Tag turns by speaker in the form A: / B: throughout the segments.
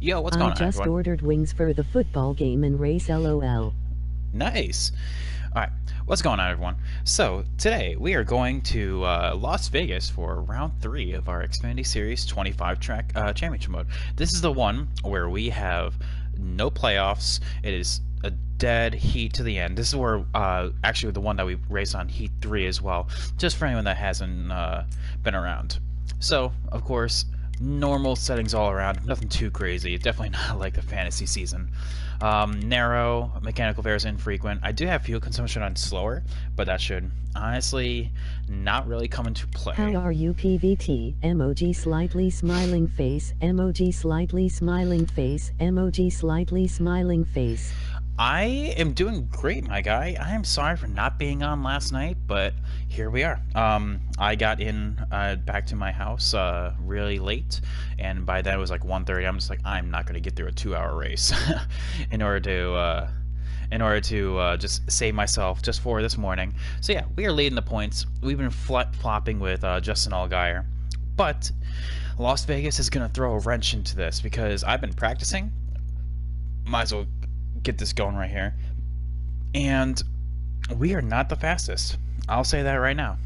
A: Yo, what's going
B: I
A: on,
B: just
A: everyone?
B: ordered wings for the football game and race LOL.
A: Nice. All right, what's going on, everyone? So today we are going to Las Vegas for round 3 of our Xfinity Series 25 track championship mode. This is the one where we have no playoffs. It is a dead heat to the end. This is where actually the one that we raced on Heat 3 as well, just for anyone that hasn't been around. So, of course, normal settings all around, nothing too crazy. Definitely not like the fantasy season. Narrow, mechanical fares infrequent. I do have fuel consumption on slower, but that should honestly not really come into play.
B: How are you PVT? Emoji slightly smiling face. Emoji slightly smiling face. Emoji slightly smiling face.
A: I am doing great, my guy. I am sorry for not being on last night, but here we are. I got in back to my house really late, and by then it was like 1:30. I'm just like, I'm not gonna get through a 2-hour race in order to just save myself just for this morning. So yeah, we are leading the points. We've been flopping with Justin Allgaier, but Las Vegas is gonna throw a wrench into this because I've been practicing. Might as well get this going right here, and we are not the fastest. I'll say that right now.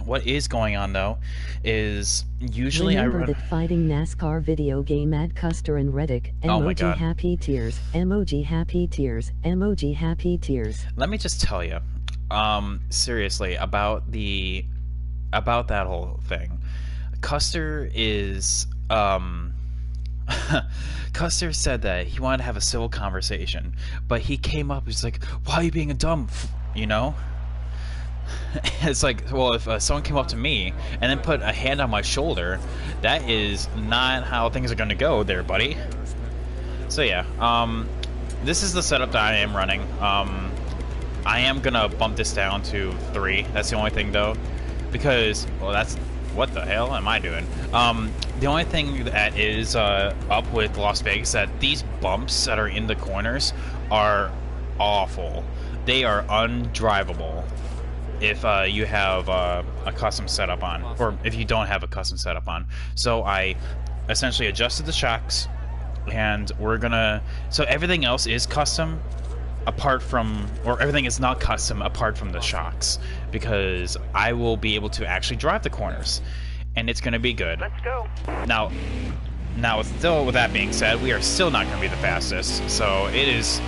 A: What is going on though is usually
B: Remember
A: I run.
B: that fighting NASCAR video game at Custer and Reddick.
A: Oh my
B: Emoji
A: God.
B: happy tears. Emoji happy tears. Emoji happy tears.
A: Let me just tell you, seriously about that whole thing. Custer is Custer said that he wanted to have a civil conversation, but he came up. He's like, "Why are you being a dumb?" You know? It's like, well, if someone came up to me and then put a hand on my shoulder, that is not how things are going to go, there, buddy. So yeah, this is the setup that I am running. I am gonna bump this down to 3. That's the only thing, though, because well, that's what the hell am I doing? The only thing that is up with Las Vegas that these bumps that are in the corners are awful. They are undrivable if you have a custom setup on, or if you don't have a custom setup on. So I essentially adjusted the shocks, and we're gonna. So everything else is custom, apart from, or everything is not custom apart from the shocks, because I will be able to actually drive the corners, and it's gonna be good.
C: Let's go.
A: Now, still with that being said, we are still not gonna be the fastest, so it is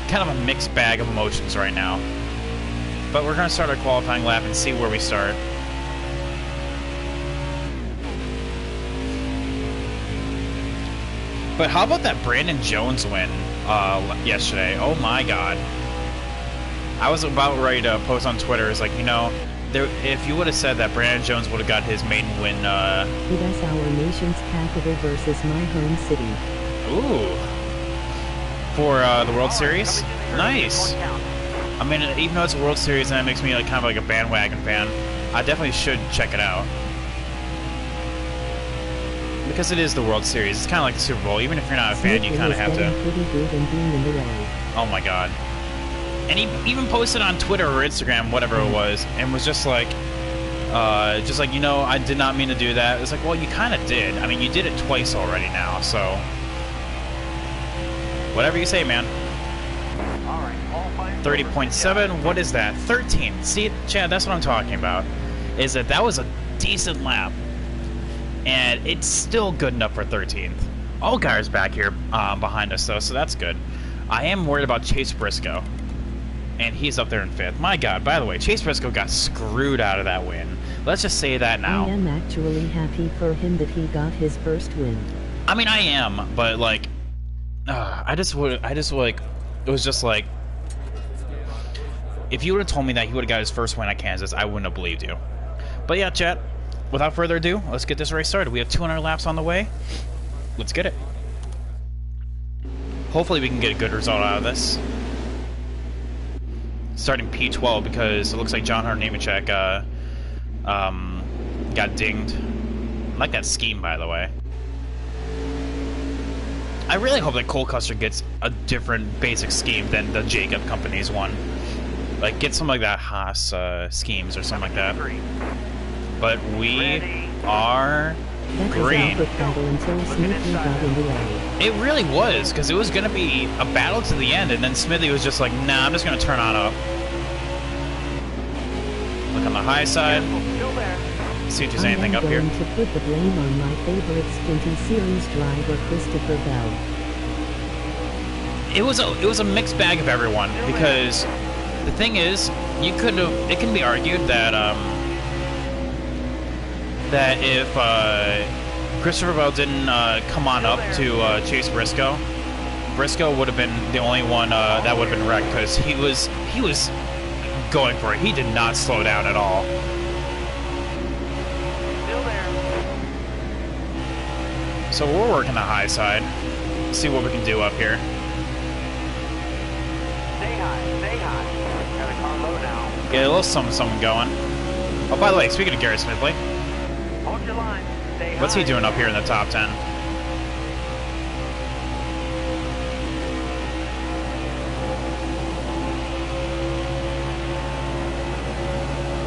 A: kind of a mixed bag of emotions right now. But we're gonna start our qualifying lap and see where we start. But how about that Brandon Jones win yesterday? Oh my God. I was about ready to post on Twitter. It's like, you know, if you would have said that Brandon Jones would have got his maiden win.
B: It is our nation's capital versus my home city.
A: Ooh. For the World Series? Nice. I mean, even though it's a World Series, that makes me like kind of like a bandwagon fan. I definitely should check it out. Because it is the World Series. It's kind of like the Super Bowl. Even if you're not a fan, you kind of have to...
B: Pretty good and being in the way.
A: Oh my God. And he even posted on Twitter or Instagram, whatever it was, and was just like, you know, I did not mean to do that. It's like, well, you kind of did. I mean, you did it twice already now, so... Whatever you say, man. 30.7, what is that? 13. See, Chad, that's what I'm talking about. Is that was a decent lap. And it's still good enough for 13th. Allgaier's back here behind us, though, so that's good. I am worried about Chase Briscoe. And he's up there in 5th. My God, by the way, Chase Briscoe got screwed out of that win. Let's just say that now.
B: I am actually happy for him that he got his first win.
A: I mean, I am, but, like... it was just like... If you would have told me that he would have got his first win at Kansas, I wouldn't have believed you. But yeah, chat, without further ado, let's get this race started. We have 200 laps on the way. Let's get it. Hopefully we can get a good result out of this. Starting P12 because it looks like John Hunter Nemechek got dinged. I like that scheme, by the way. I really hope that Cole Custer gets a different basic scheme than the Jacob Company's one. Like, get some like that Haas schemes or something like that. But we are
B: That
A: green.
B: was a battle until Smithy got in the way.
A: It really was, because it was going to be a battle to the end, and then Smithy was just like, nah, I'm just going to turn on up. Look on the high side. See if there's anything up here.
B: I'm going to put the blame on my favorite Xfinity Series driver, Christopher Bell.
A: It was a mixed bag of everyone, because the thing is, it can be argued that that if Christopher Bell didn't come on up to chase Briscoe would have been the only one that would have been wrecked, because he was going for it. He did not slow down at all.
C: Still there.
A: So we're working the high side. See what we can do up here.
C: Stay high. Got a car low now.
A: Get a little something going. Oh, by the way, speaking of Garrett Smithley,
C: Hold your line. Stay high.
A: what's he doing up here in the top 10?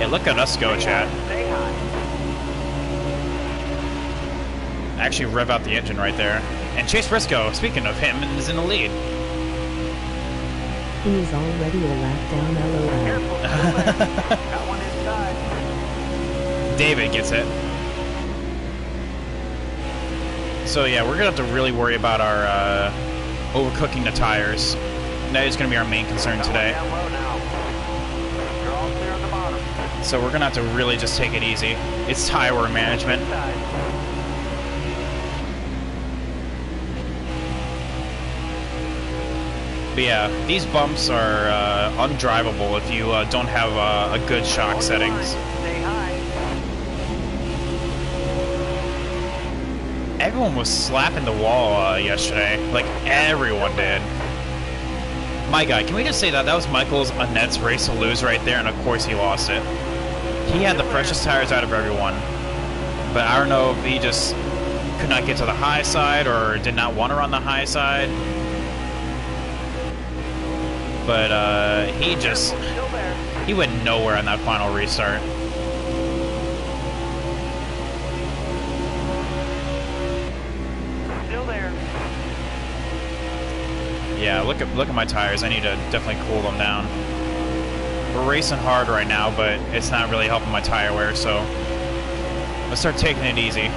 A: Yeah, look at us go, Chad.
C: Stay high.
A: Actually rev out the engine right there. And Chase Briscoe, speaking of him, is in the lead.
B: He is already a lap down, LOL.
C: Careful. Still there. Got one inside.
A: David gets it. So yeah, we're gonna have to really worry about our overcooking the tires. That is gonna be our main concern
C: Got one
A: today.
C: down low now. You're all clear on the bottom.
A: So we're gonna have to really just take it easy. It's tire management.
C: Inside.
A: But yeah, these bumps are undrivable if you don't have a good shock
C: Hold your line.
A: settings.
C: Stay high.
A: Everyone was slapping the wall yesterday. Like, everyone did. My guy, can we just say that that was Michael's Annette's race to lose right there, and of course he lost it. He had the freshest tires out of everyone. But I don't know if he just could not get to the high side or did not want to run the high side. But he
C: Still there.
A: went nowhere on that final restart.
C: Still there.
A: Yeah, look at my tires. I need to definitely cool them down. We're racing hard right now, but it's not really helping my tire wear, so let's start taking it easy.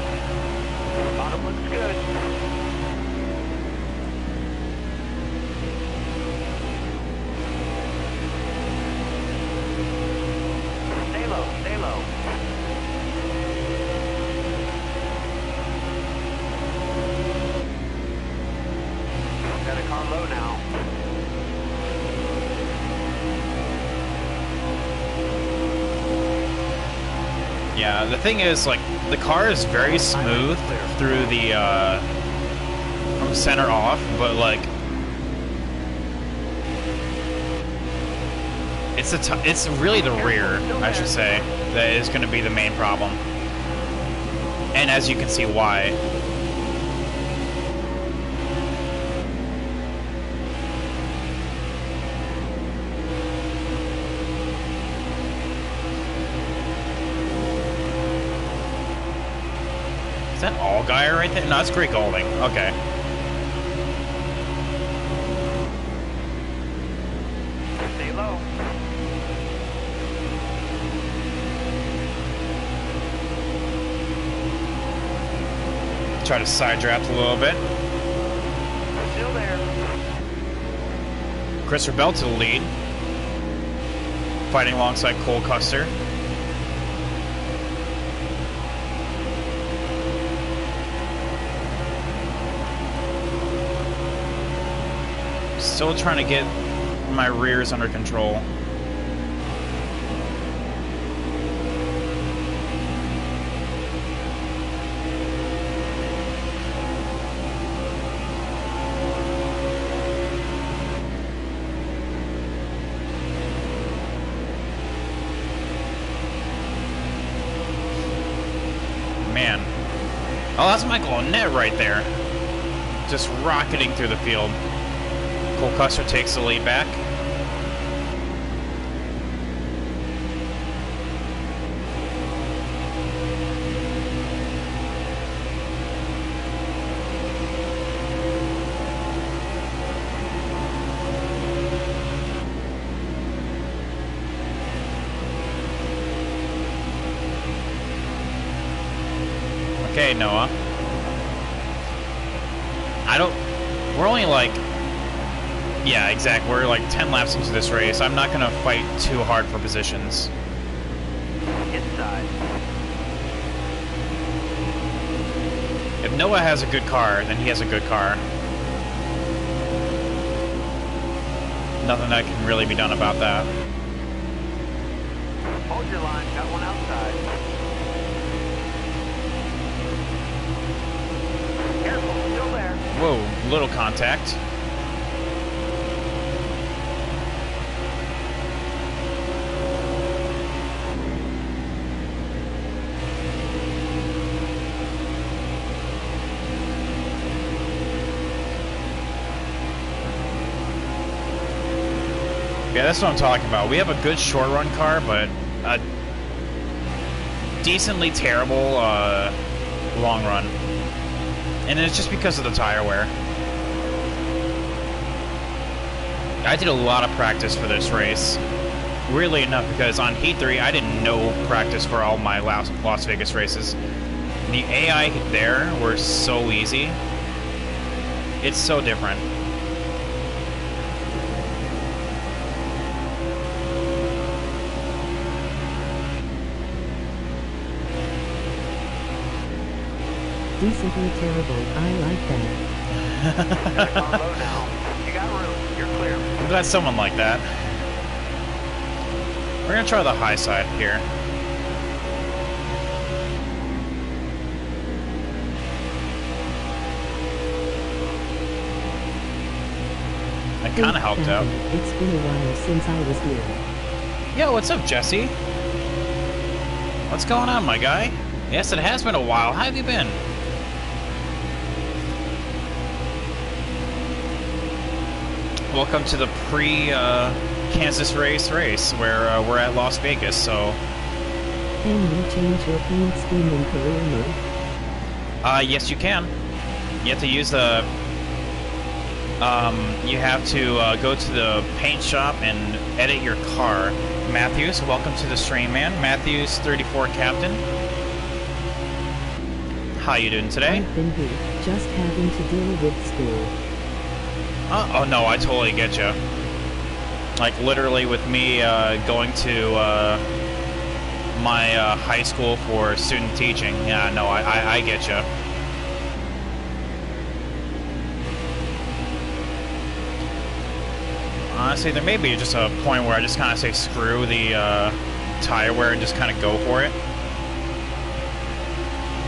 C: Bottom looks good. Stay low. Stay low. Got a car low now.
A: Yeah, the thing is, like, the car is very smooth through the from center off, but like it's really the rear, I should say, that is going to be the main problem. And as you can see why. Is that Allgaier right there? No, that's Greg Golding. Okay.
C: Stay low.
A: Try to side draft a little bit.
C: Still there.
A: Christopher Bell to the lead. Fighting alongside Cole Custer. Still trying to get my rears under control. Man. Oh, that's Michael Annette right there. Just rocketing through the field. Cole Custer takes the lead back. okay, Noah. We're only like... Yeah, exactly. We're like 10 laps into this race. I'm not going to fight too hard for positions.
C: Inside.
A: If Noah has a good car, then he has a good car. Nothing that can really be done about that.
C: Hold your line. Got one outside. Careful. Still there.
A: Whoa, little contact. Yeah, that's what I'm talking about. We have a good short run car, but a decently terrible long run. And it's just because of the tire wear. I did a lot of practice for this race. Weirdly enough, because on Heat 3, I didn't know practice for all my Las Vegas races. The AI there were so easy. It's so different.
B: Decently terrible. I like that.
C: Got a car low now. You got room. You're clear.
A: I'm glad someone like that. We're gonna try the high side here. I kind of helped out.
B: It's been a while since I was here.
A: Yo, what's up, Jesse? What's going on, my guy? Yes, it has been a while. How have you been? Welcome to the pre-Kansas race, where we're at Las Vegas, so...
B: Can you change your paint scheme in career mode?
A: Yes, you can. You have to use the... you have to go to the paint shop and edit your car. Matthews, welcome to the stream, man. Matthews, 34 Captain. How you doing today?
B: I've been here, just having to deal with school.
A: Oh no, I totally get you. Like literally with me going to my high school for student teaching. Yeah, no, I get you. Honestly, there may be just a point where I just kind of say screw the tire wear and just kind of go for it.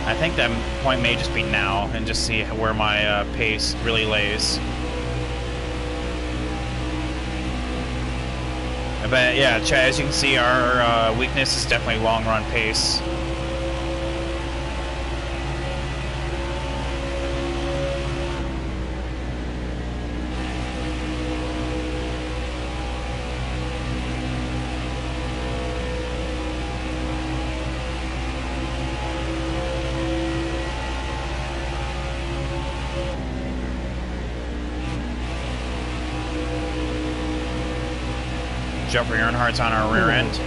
A: I think that point may just be now and just see where my pace really lays. But yeah, Chad, as you can see, our weakness is definitely long run pace. Jeffrey Earnhardt's on our rear end.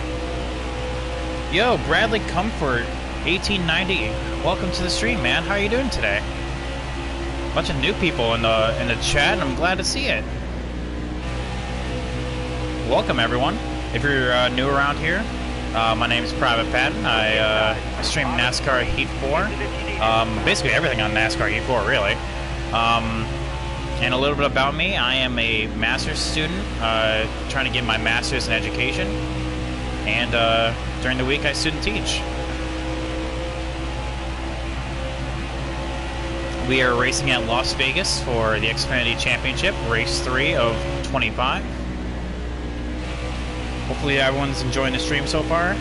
A: Yo, Bradley Comfort, 1890. Welcome to the stream, man. How are you doing today? Bunch of new people in the chat, and I'm glad to see it. Welcome, everyone. If you're new around here, my name is Private Patton. I stream NASCAR Heat 4. Basically everything on NASCAR Heat 4, really. And a little bit about me, I am a master's student, trying to get my master's in education, and during the week I student teach. We are racing at Las Vegas for the Xfinity Championship, race 3 of 25. Hopefully everyone's enjoying the stream so far.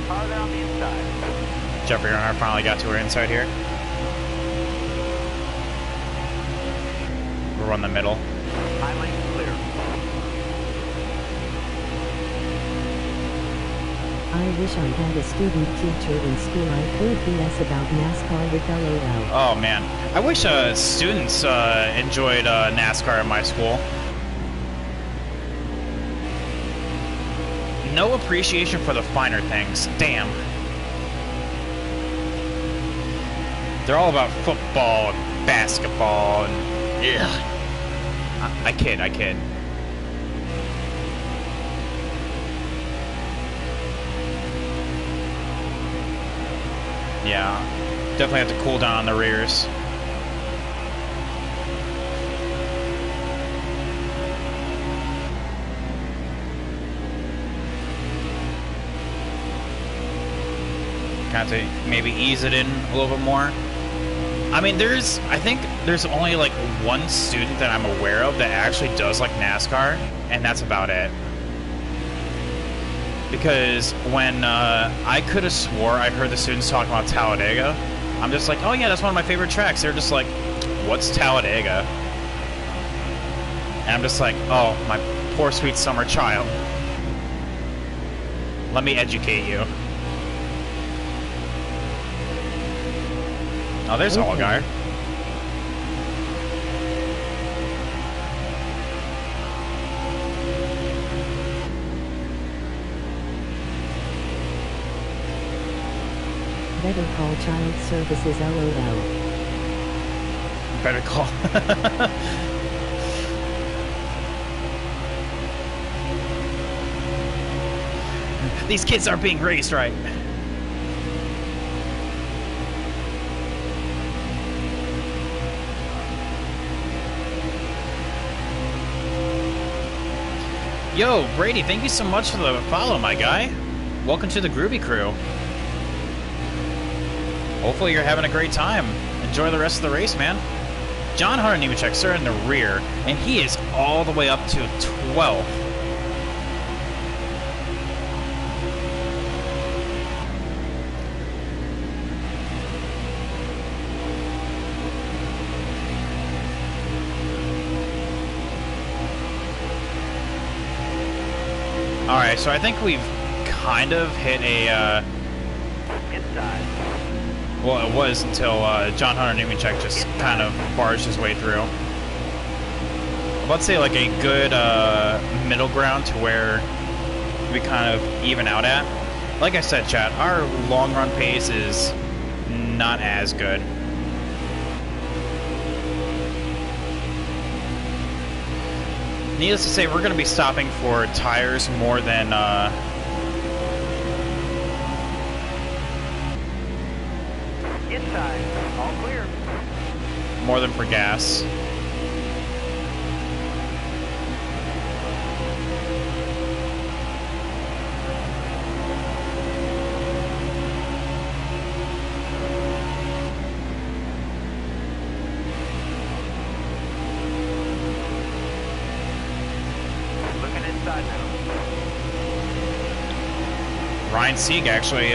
C: Farther on the inside.
A: Jeffrey Earnhardt finally got to her inside here. We're on the middle.
C: High lane clear.
B: I wish I had a student teacher in school I could BS about NASCAR with LOL.
A: Oh man, I wish students enjoyed NASCAR at my school. No appreciation for the finer things. Damn. They're all about football and basketball and ugh. I kid. Yeah, definitely have to cool down on the rears. Have to maybe ease it in a little bit more. I mean, I think there's only like one student that I'm aware of that actually does like NASCAR, and that's about it. Because when I could have swore I heard the students talking about Talladega, I'm just like, oh yeah, that's one of my favorite tracks. They're just like, what's Talladega? And I'm just like, oh, my poor sweet summer child. Let me educate you. Oh, there's
B: Okay.
A: Allgaier.
B: Better call child services LOL.
A: Better call. These kids aren't being raised right. Yo, Brady, thank you so much for the follow, my guy. Welcome to the Groovy Crew. Hopefully you're having a great time. Enjoy the rest of the race, man. John Hunter Nemechek, sir, in the rear, and he is all the way up to 12th. Alright, so I think we've kind of hit a,
C: Inside.
A: well, it was until John Hunter Nemechek just kind of barged his way through. Let's say like a good middle ground to where we kind of even out at. Like I said, chat, our long run pace is not as good. Needless to say, we're going to be stopping for tires more than
C: Inside. All clear.
A: more than for gas.
C: Looking inside now.
A: Ryan Sieg actually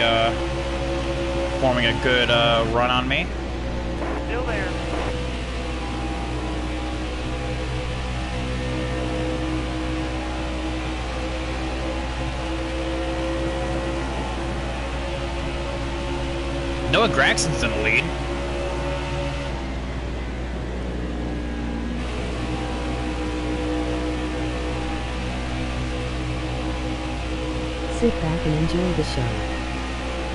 A: forming a good run on me.
C: Still there.
A: Noah Gragson's in the lead.
B: Sit back and enjoy the show.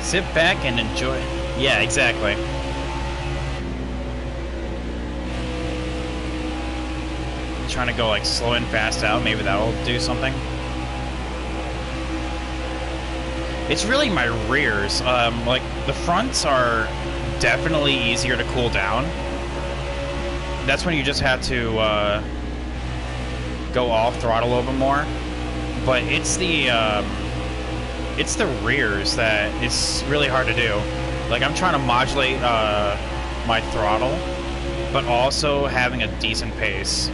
A: Sit back and enjoy. Yeah, exactly. Trying to go like slow in, fast out. Maybe that'll do something. It's really my rears. Like the fronts are definitely easier to cool down. That's when you just have to go off throttle a little bit more. But it's the rears that it's really hard to do. Like I'm trying to modulate my throttle, but also having a decent pace.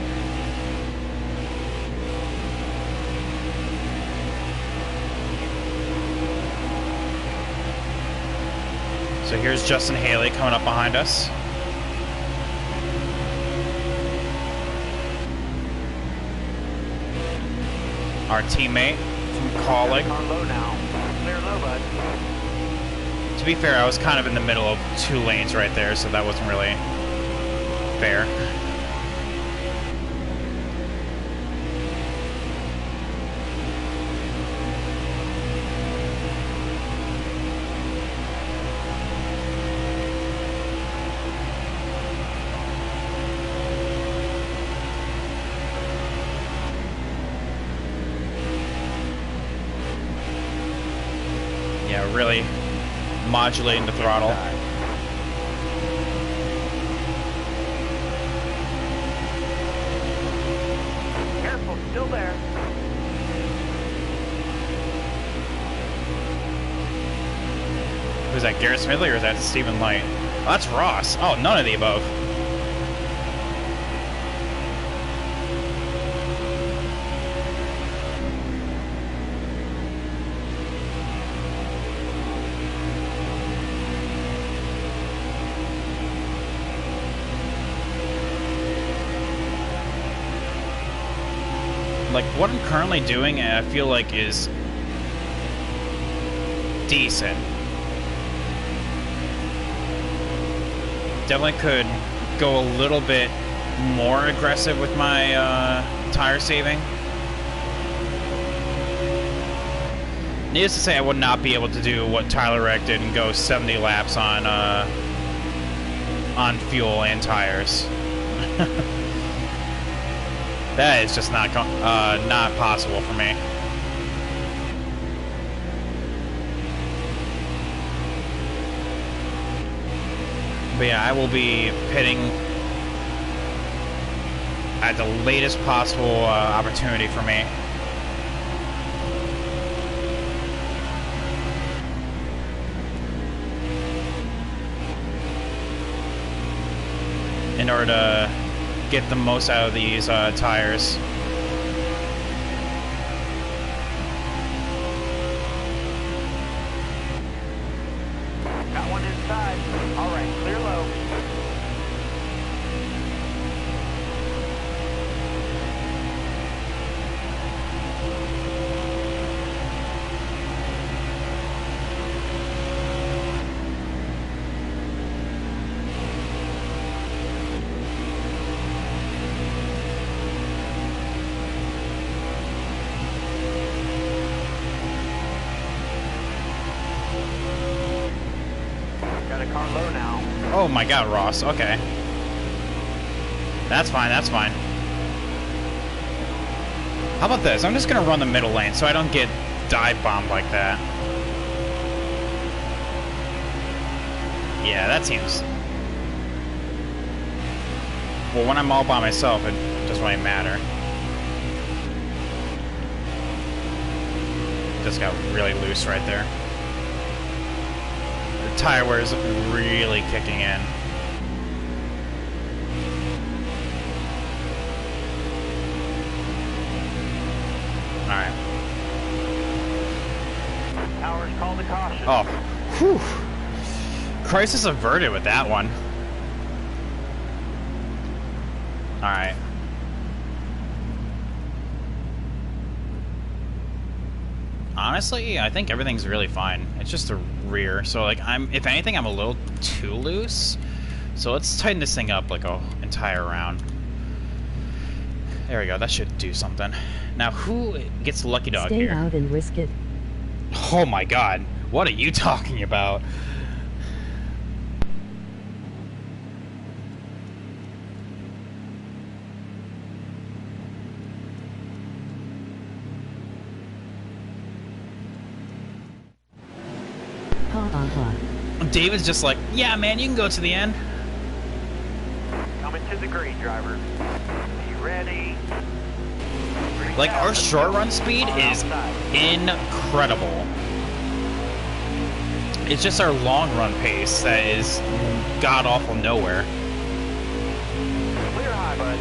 A: So here's Justin Haley coming up behind us. Our teammate from Colleague.
C: Car low now. Clear low, bud.
A: To be fair, I was kind of in the middle of two lanes right there, so that wasn't really fair. really modulating the throttle.
C: Careful, still there.
A: Who's that, Garrett Smidley, or is that Stephen Light? Oh, that's Ross. Oh, none of the above. Like, what I'm currently doing, I feel like, is decent. Definitely could go a little bit more aggressive with my tire saving. Needless to say, I would not be able to do what Tyler Reck did and go 70 laps on fuel and tires. That is just not possible for me. But yeah, I will be pitting at the latest possible opportunity for me. In order to get the most out of these tires.
C: Got one inside. All right, clear low. Got a car low now.
A: Oh my god, Ross. Okay. That's fine, that's fine. How about this? I'm just gonna run the middle lane so I don't get dive bombed like that. Yeah, that seems... Well, when I'm all by myself, it doesn't really matter. Just got really loose right there. The tire wear is really kicking in. Alright.
C: Towers called a caution.
A: Oh, whew. Crisis averted with that one. Alright. Honestly, I think everything's really fine. It's just the rear. So, like, if anything, I'm a little too loose. So let's tighten this thing up like a entire round. There we go. That should do something. Now, who gets the lucky dog here?
B: Stay out and risk it.
A: Oh my god. What are you talking about?
B: Ha ha ha.
A: David's just like, yeah, man, you can go to the end.
C: Coming to the green, driver. Be ready.
A: Like, our short run speed is incredible. It's just our long run pace that is god-awful nowhere.
C: Clear high, bud.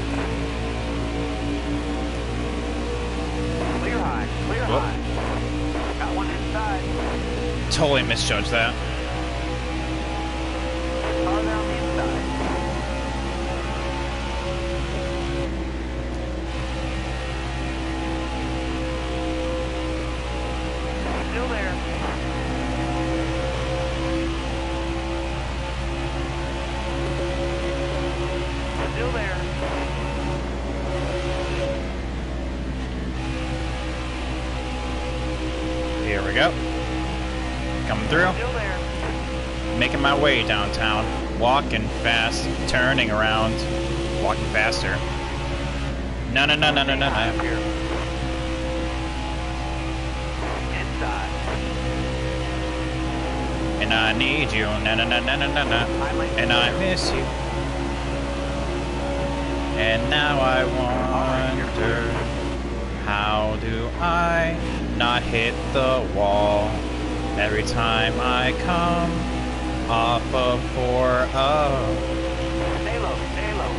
C: Clear high, clear
A: Whoop.
C: high. Got one inside.
A: Totally misjudged that.
C: Car there on the inside. Still there. Still there.
A: Here we go. Coming through.
C: Still there.
A: Making my way downtown. Walking fast. Turning around. Walking faster. No, no, no, no, no, no, no.
C: Here. Inside.
A: and I need you, na na na na na na na, and I miss you. And now I wonder, how do I not hit the wall every time I come off of 4-0?
C: Stay low, stay low.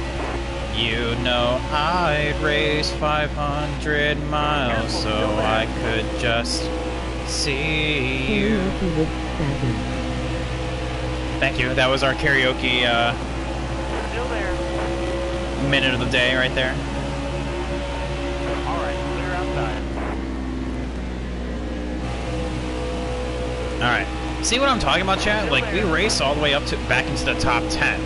A: You know I'd race 500 miles so I could just see you.
B: Karaoke with Fabby.
A: Thank you. That was our karaoke
C: Still there.
A: minute of the day right there.
C: All right, clear outside.
A: All right. See what I'm talking about, chat? Like, we race all the way up to back into the top 10.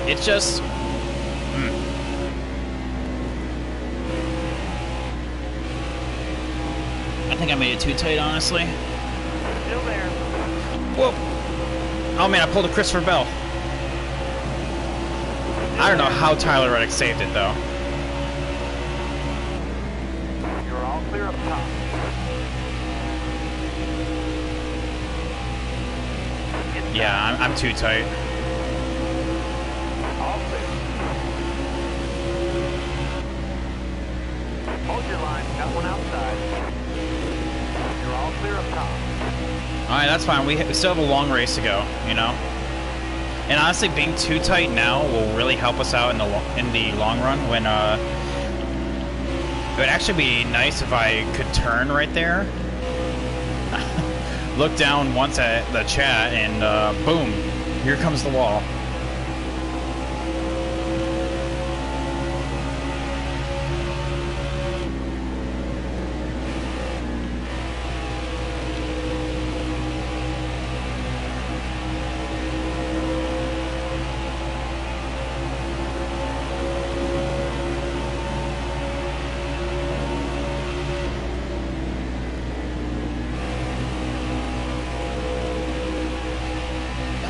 A: It's just... I think I made it too tight, honestly.
C: Still there.
A: Whoa! Oh man, I pulled a Christopher Bell. I don't know how Tyler Reddick saved it, though.
C: You're all clear up top.
A: Yeah, I'm too tight.
C: All clear. Hold your line. Got one outside. You're all clear up top.
A: Alright, that's fine. We still have a long race to go, you know? And honestly, being too tight now will really help us out in the long run when, it would actually be nice if I could turn right there. Look down once at the chat and, boom, here comes the wall.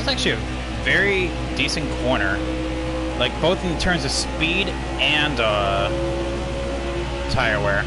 A: Actually a very decent corner, like both in terms of speed and tire wear.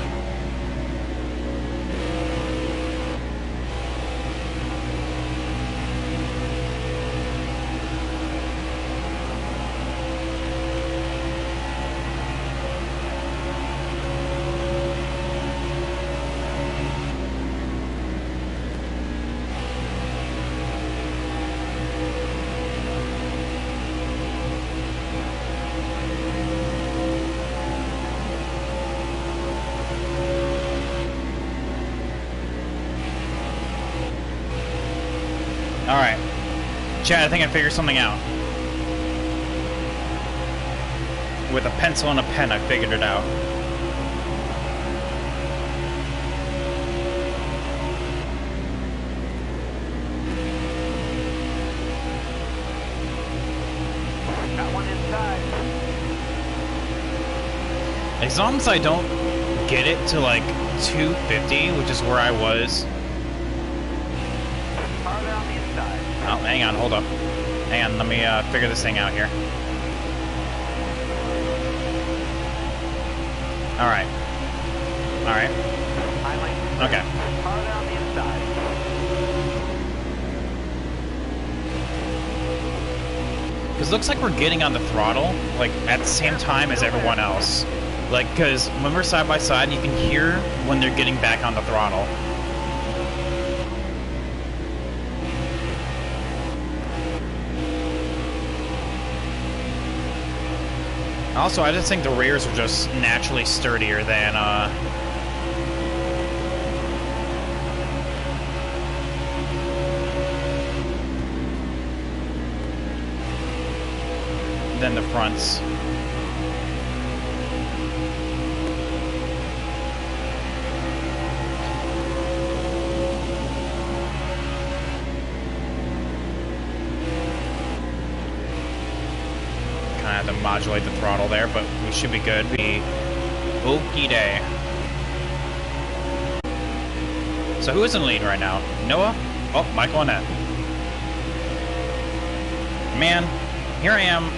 A: Alright. Chad, I think I figured something out. With a pencil and a pen, I figured it out.
C: Got one inside.
A: As long as I don't get it to like 250, which is where I was.
C: Farther on the inside.
A: Oh, hang on, hold up. Hang on, let me figure this thing out here. Alright. Alright. Okay.
C: Farther on the inside.
A: Because it looks like we're getting on the throttle, like, at the same time as everyone else. Like, because when we're side by side, you can hear when they're getting back on the throttle. Also, I just think the rears are just naturally sturdier than the fronts. Kind of have to modulate the throttle there, but we should be good. Be okie day. So who is in the lead right now? Noah? Oh, Michael Annette. Man, here I am.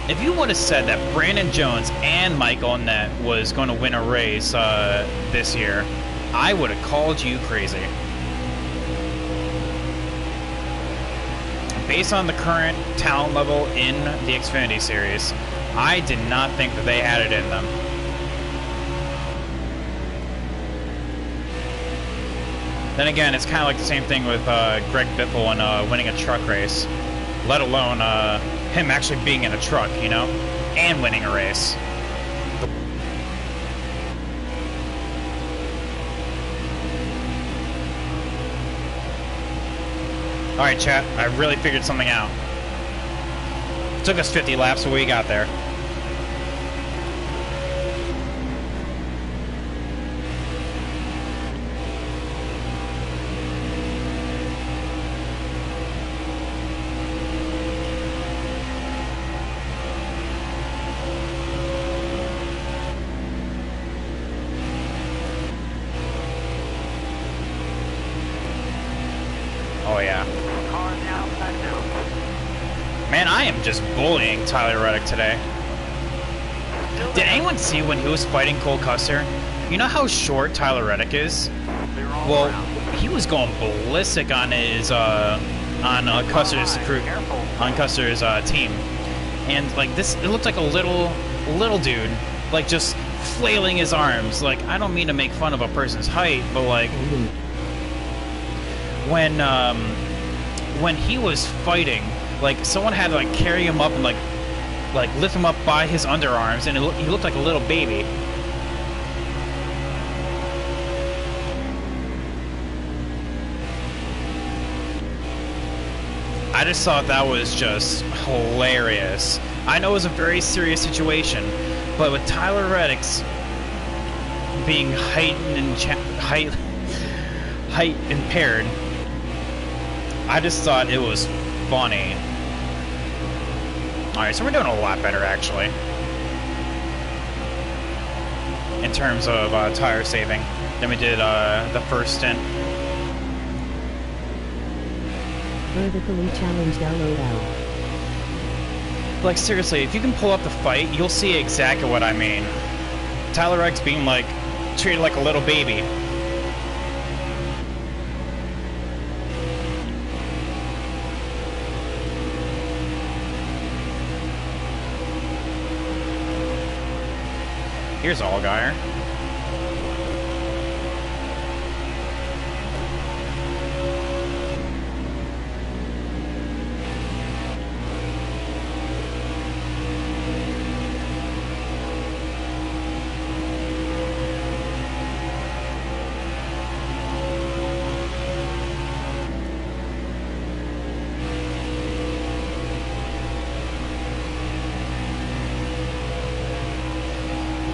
A: If you would have said that Brandon Jones and Michael Annette was going to win a race this year, I would have called you crazy. based on the current talent level in the Xfinity Series, I did not think that they had it in them. Then again, it's kind of like the same thing with Greg Biffle and winning a truck race, let alone him actually being in a truck, you know, and winning a race. Alright, chat, I really figured something out. It took us 50 laps, but we got there. Oh yeah.
C: Car on the outside now.
A: Man, I am just bullying Tyler Reddick today.
C: Still
A: Did
C: there.
A: anyone see when he was fighting Cole Custer? You know how short Tyler Reddick is?
C: They're all
A: Well,
C: around.
A: he was going ballistic on his Custer's crew,
C: Careful.
A: on Custer's team, and like this, it looked like a little dude, like just flailing his arms. Like, I don't mean to make fun of a person's height, but like when he was fighting, like someone had to like carry him up and like lift him up by his underarms, and he looked like a little baby. I just thought that was just hilarious. I know it was a very serious situation, but with Tyler Reddick's being height impaired, I just thought it was funny. Alright, so we're doing a lot better, actually, in terms of tire saving than we did the first stint.
B: Vertically challenged LOL.
A: Like, seriously, if you can pull up the fight, you'll see exactly what I mean. Tyler Reddick's being, like, treated like a little baby. Here's Allgaier.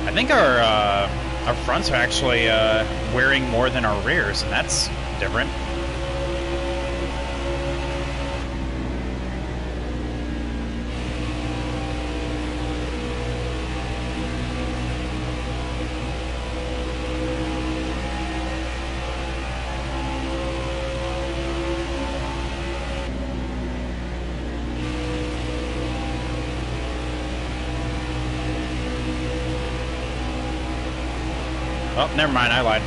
A: I think our fronts are actually wearing more than our rears, and that's different. Oh, never mind, I lied.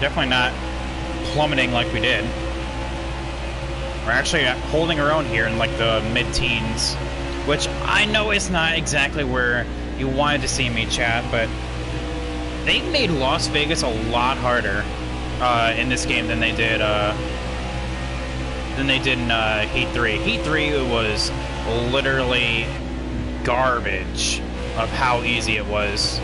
A: Definitely not plummeting like we did. We're actually holding our own here in like the mid-teens, which I know is not exactly where you wanted to see me, chat, but they made Las Vegas a lot harder in this game than they did in Heat 3. Heat 3 was literally garbage of how easy it was.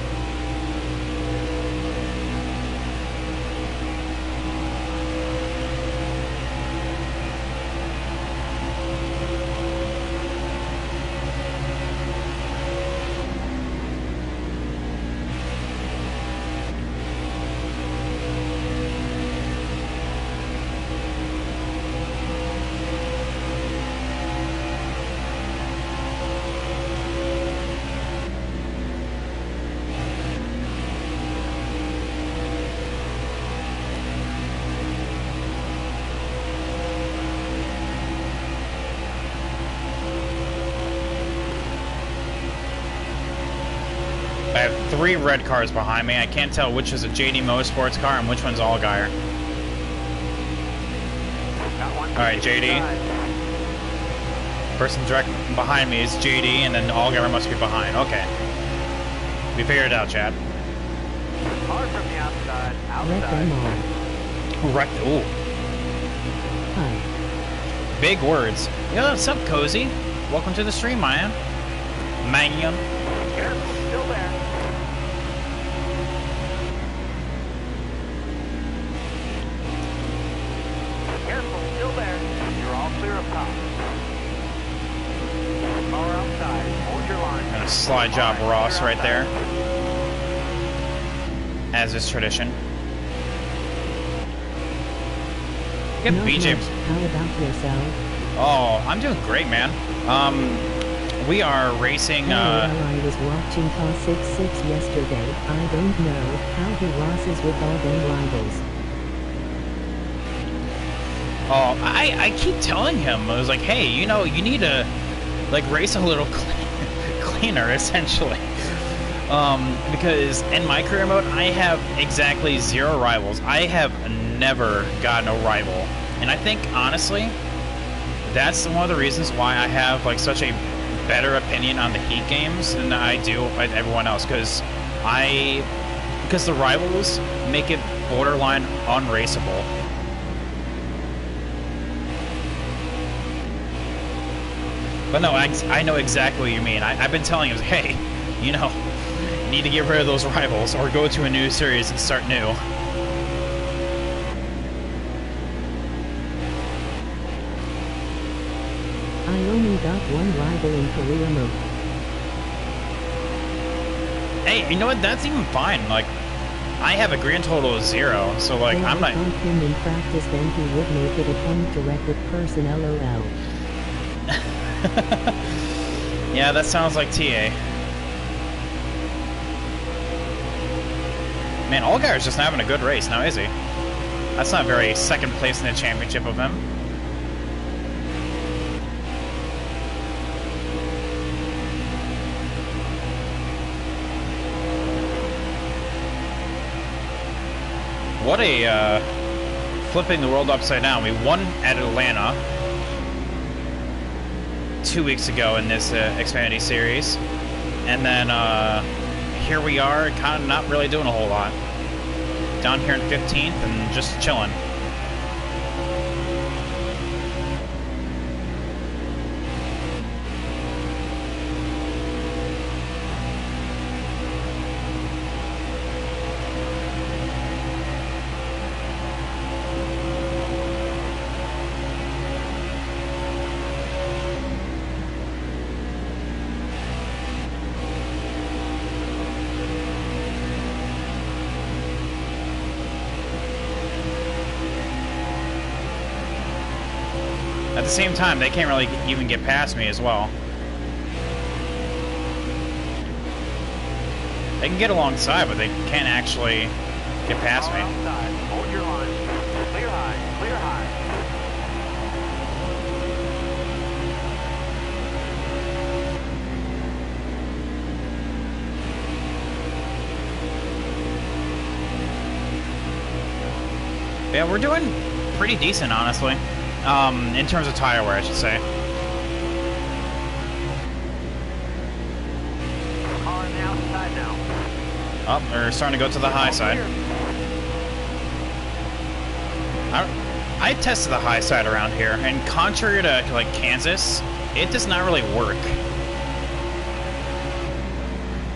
A: I have 3 red cars behind me. I can't tell which is a JD Motorsports car and which one's Allgaier. Alright, JD. Person direct behind me is JD, and then Allgaier must be behind. Okay. We figured it out, Chad.
C: Hard from the outside.
B: Let them all.
A: Right. Ooh.
B: Hi.
A: Big words. Yo, what's up, Cozy? Welcome to the stream, man. Man.
C: Careful, still there. Careful, still there. You're all clear up top. Car outside. Hold your line.
A: And a slide job Ross right there. As is tradition. Get
B: Not
A: BJ.
B: much. How about yourself?
A: Oh, I'm doing great, man. We are racing.
B: I was watching Car 66 yesterday. I don't know how he rosses with all them rivals.
A: Oh, I keep telling him. I was like, hey, you know, you need to like race a little cleaner, essentially. Because in my career mode, I have exactly 0 rivals. I have never gotten a rival, and I think honestly, that's one of the reasons why I have like such a better opinion on the Heat games than I do with everyone else. Because the rivals make it borderline unraceable. But no, I know exactly what you mean. I've been telling him, hey, you know, you need to get rid of those rivals or go to a new series and start new.
B: I only got 1 rival in career mode.
A: Hey, you know what? That's even fine. Like, I have a grand total of 0, so like,
B: If
A: I'm
B: I
A: not.
B: bumped him in practice, then he would make it a point to record person. LOL.
A: Yeah, that sounds like TA. Man, Allgaier's just having a good race now, is he? That's not very second place in the championship of him. What a flipping the world upside down. We won at Atlanta 2 weeks ago in this Xfinity Series, and then here we are, kind of not really doing a whole lot. Down here in 15th and just chilling. At the same time, they can't really even get past me as well. They can get alongside, but they can't actually get past me.
C: Outside. Hold your line. Clear high. Clear high.
A: Yeah, we're doing pretty decent, honestly. In terms of tire wear, I should say.
C: Car on the outside now.
A: Oh, we're starting to go to the high side. I tested the high side around here, and contrary to like Kansas, it does not really work.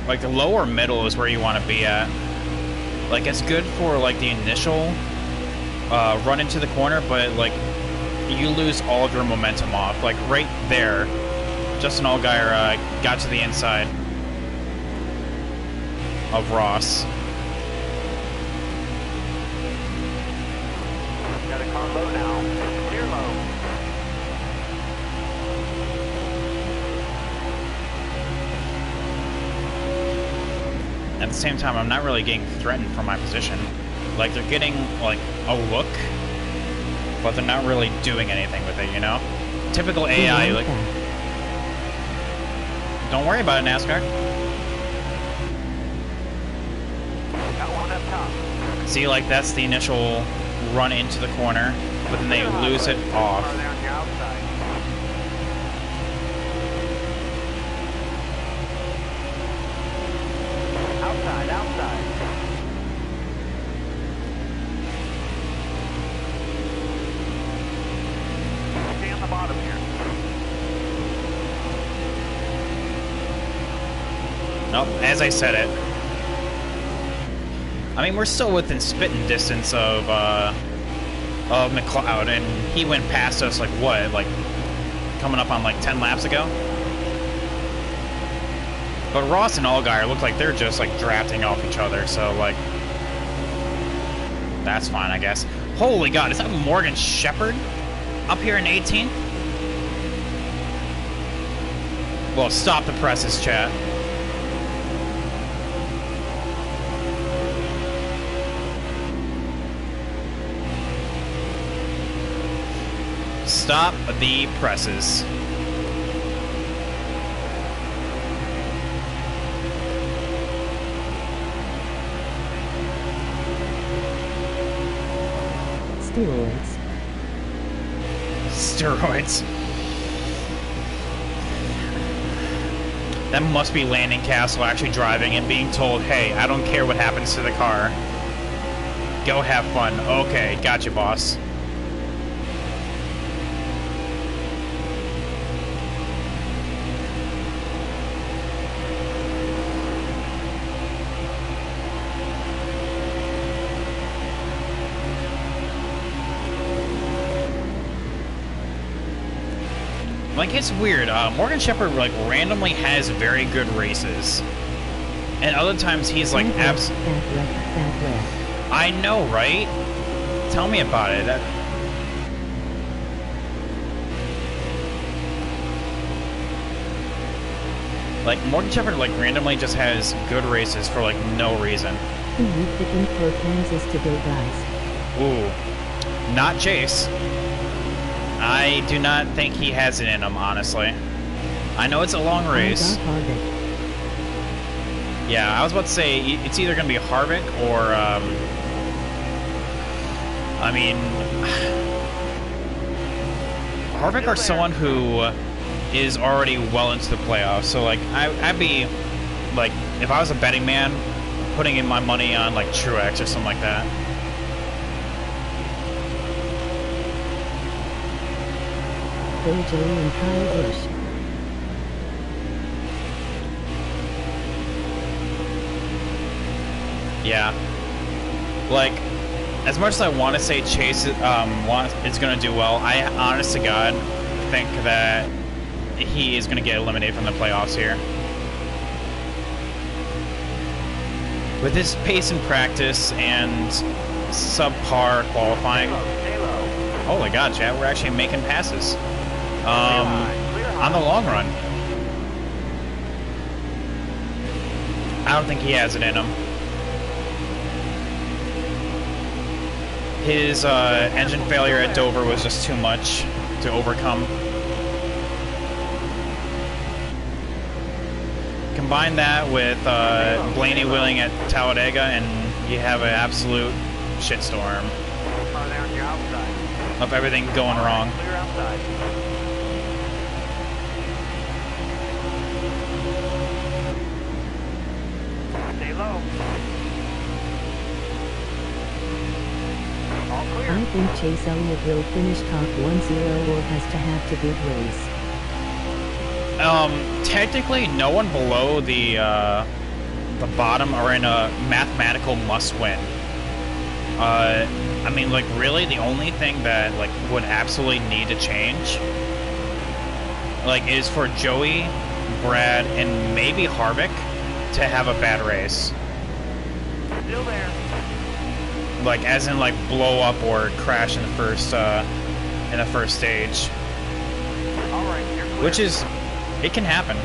A: Like the lower middle is where you want to be at. Like it's good for like the initial run into the corner, but like you lose all of your momentum off. Like right there, Justin Allgaier got to the inside of Ross.
C: Got a car low now. Clear low.
A: At the same time, I'm not really getting threatened from my position. Like they're getting like a look, but they're not really doing anything with it, you know? Typical AI, like, don't worry about it, NASCAR.
C: up top.
A: See, like, that's the initial run into the corner, but then they lose it off.
C: Car there on your outside. Outside, outside. Stay on the bottom here.
A: Nope, as I said it. I mean, we're still within spitting distance of McLeod, and he went past us, like, what? Like, coming up on, like, 10 laps ago? But Ross and Allgaier look like they're just, like, drafting off each other, so, like... That's fine, I guess. Holy God, is that Morgan Shepherd up here in 18th? Well, stop the presses, chat. Stop the presses.
B: Steroids.
A: Steroids. That must be Landing Castle actually driving and being told, hey, I don't care what happens to the car. Go have fun. Okay, gotcha, boss. Like, it's weird. Morgan Shepherd, like, randomly has very good races. And other times he's, like, I know, right? Tell me about it. Like, Morgan Shepherd, like, randomly just has good races for, like, no reason.
B: Who you picking for Kansas today, guys?
A: Ooh. Not Chase. I do not think he has it in him, honestly. I know it's a long race. Yeah, I was about to say, it's either going to be Harvick or, I mean... Harvick or someone who is already well into the playoffs. So, like, I'd be, like, if I was a betting man, putting in my money on, like, Truex or something like that.
B: AJ and Kyle Busch.
A: Yeah. Like, as much as I want to say Chase is going to do well, I, honest to God, think that he is going to get eliminated from the playoffs here. With his pace in practice and subpar qualifying. Oh my God, chat, we're actually making passes. On the long run. I don't think he has it in him. His engine failure at Dover was just too much to overcome. Combine that with Blaney Willing at Talladega, and you have an absolute shitstorm of everything going wrong.
C: Stay low. All clear.
B: I think Chase Elliott will finish top 1-0 or has to have to big race.
A: Technically, no one below the bottom are in a mathematical must-win. I mean, like, really, the only thing that, like, would absolutely need to change, like, is for Joey, Brad, and maybe Harvick to have a bad race.
C: Still there.
A: Like, as in, like, blow up or crash in the first stage.
C: All right, you're clear.
A: Which is, it can happen.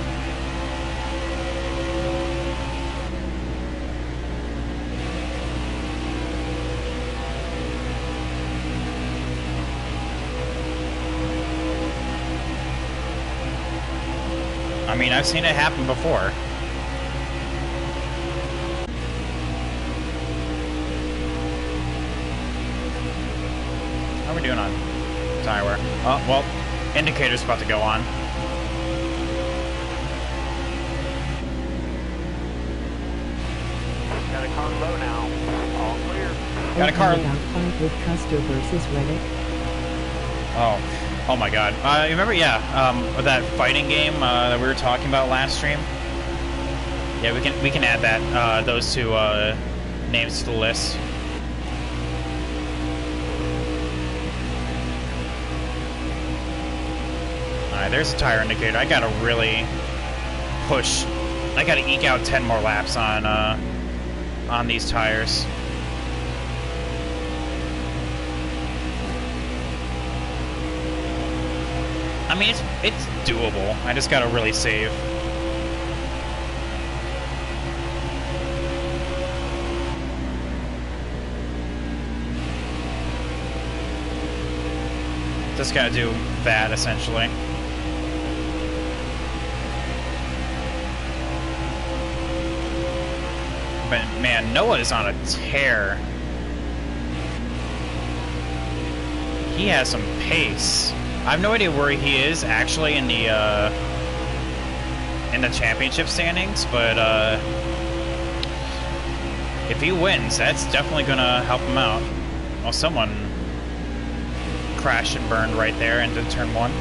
A: I mean, I've seen it happen before. doing on tire wear? Oh, well, indicator's about to go on.
C: Got a car low now. All clear.
A: Got a car.
B: About fight with Custer versus Reddick.
A: Oh my god. You remember, yeah, that fighting game that we were talking about last stream? Yeah, we can add that, those two names to the list. Alright, there's a tire indicator. I gotta really push. I gotta eke out 10 more laps on these tires. I mean, it's doable. I just gotta really save. Just gotta do that, essentially. But man, Noah is on a tear. He has some pace. I have no idea where he is actually in the championship standings, but if he wins, that's definitely gonna help him out. Well, someone crashed and burned right there into turn 1.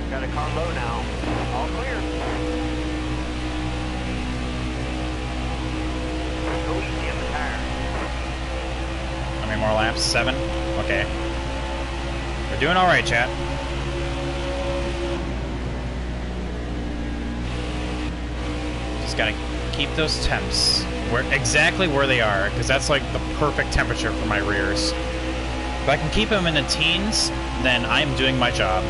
C: Got a car low now. All clear. Go easy on the tire.
A: How many more laps? 7? Okay. We're doing alright, chat. Just gotta keep those temps exactly where they are, because that's like the perfect temperature for my rears. If I can keep them in the teens, then I'm doing my job.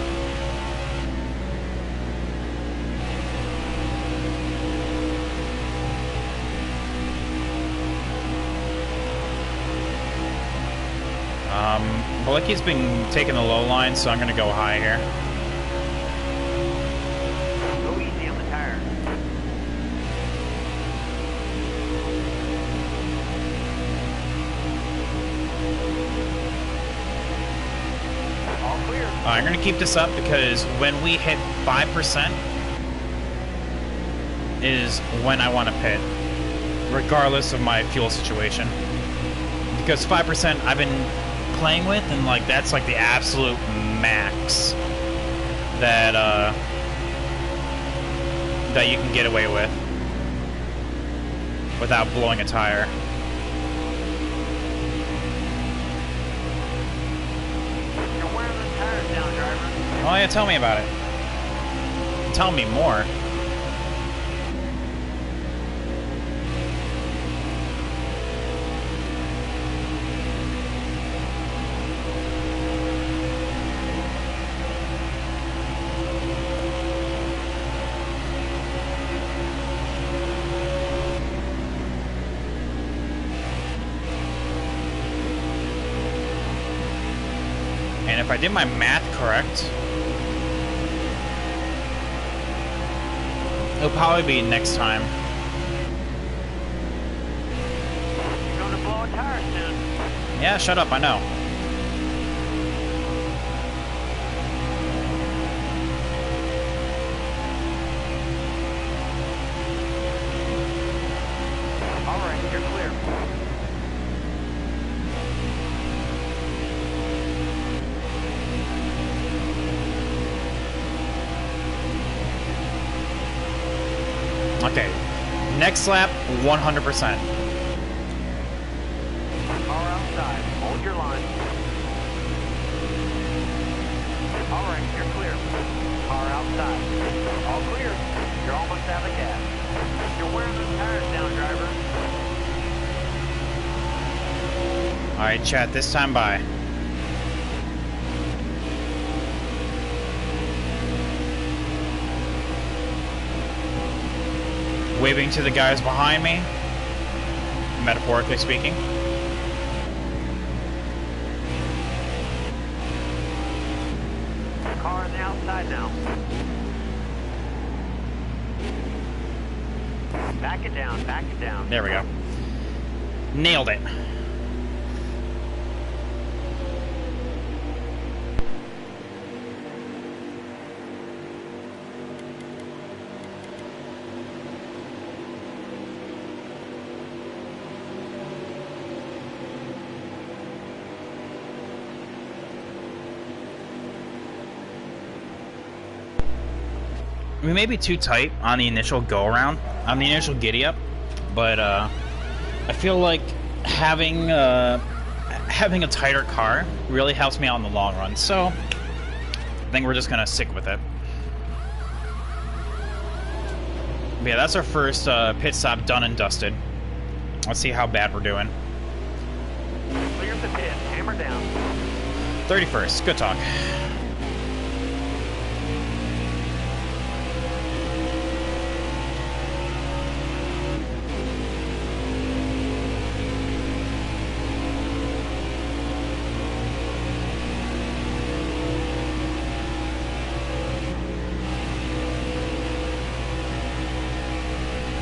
A: Malicki's been taking the low line, so I'm gonna go high here.
C: Go easy on the tire. All clear.
A: I'm gonna keep this up because when we hit 5% is when I want to pit, regardless of my fuel situation. Because 5% I've been playing with, and like that's like the absolute max that that you can get away with without blowing a tire.
C: You're wearing the tires down, driver.
A: Oh yeah, tell me about it. Tell me more. And if I did my math correct, it'll probably be next time.
C: You're gonna blow a tire soon.
A: Yeah, shut up, I know.
C: All right, you're clear.
A: Okay, next lap, 100%.
C: Car outside. Hold your line. All right, you're clear. Car outside. All clear. You're almost out of gas. You're wearing those tires down, driver.
A: Alright, chat, this time by. Waving to the guys behind me, metaphorically speaking.
C: Car on the outside now. Back it down, back it down.
A: There we go. Nailed it. We may be too tight on the initial go-around, on the initial giddy-up, but I feel like having a tighter car really helps me out in the long run, so I think we're just going to stick with it. But yeah, that's our first pit stop done and dusted. Let's see how bad we're doing.
C: Clear the pit, hammer down.
A: 31st, good talk.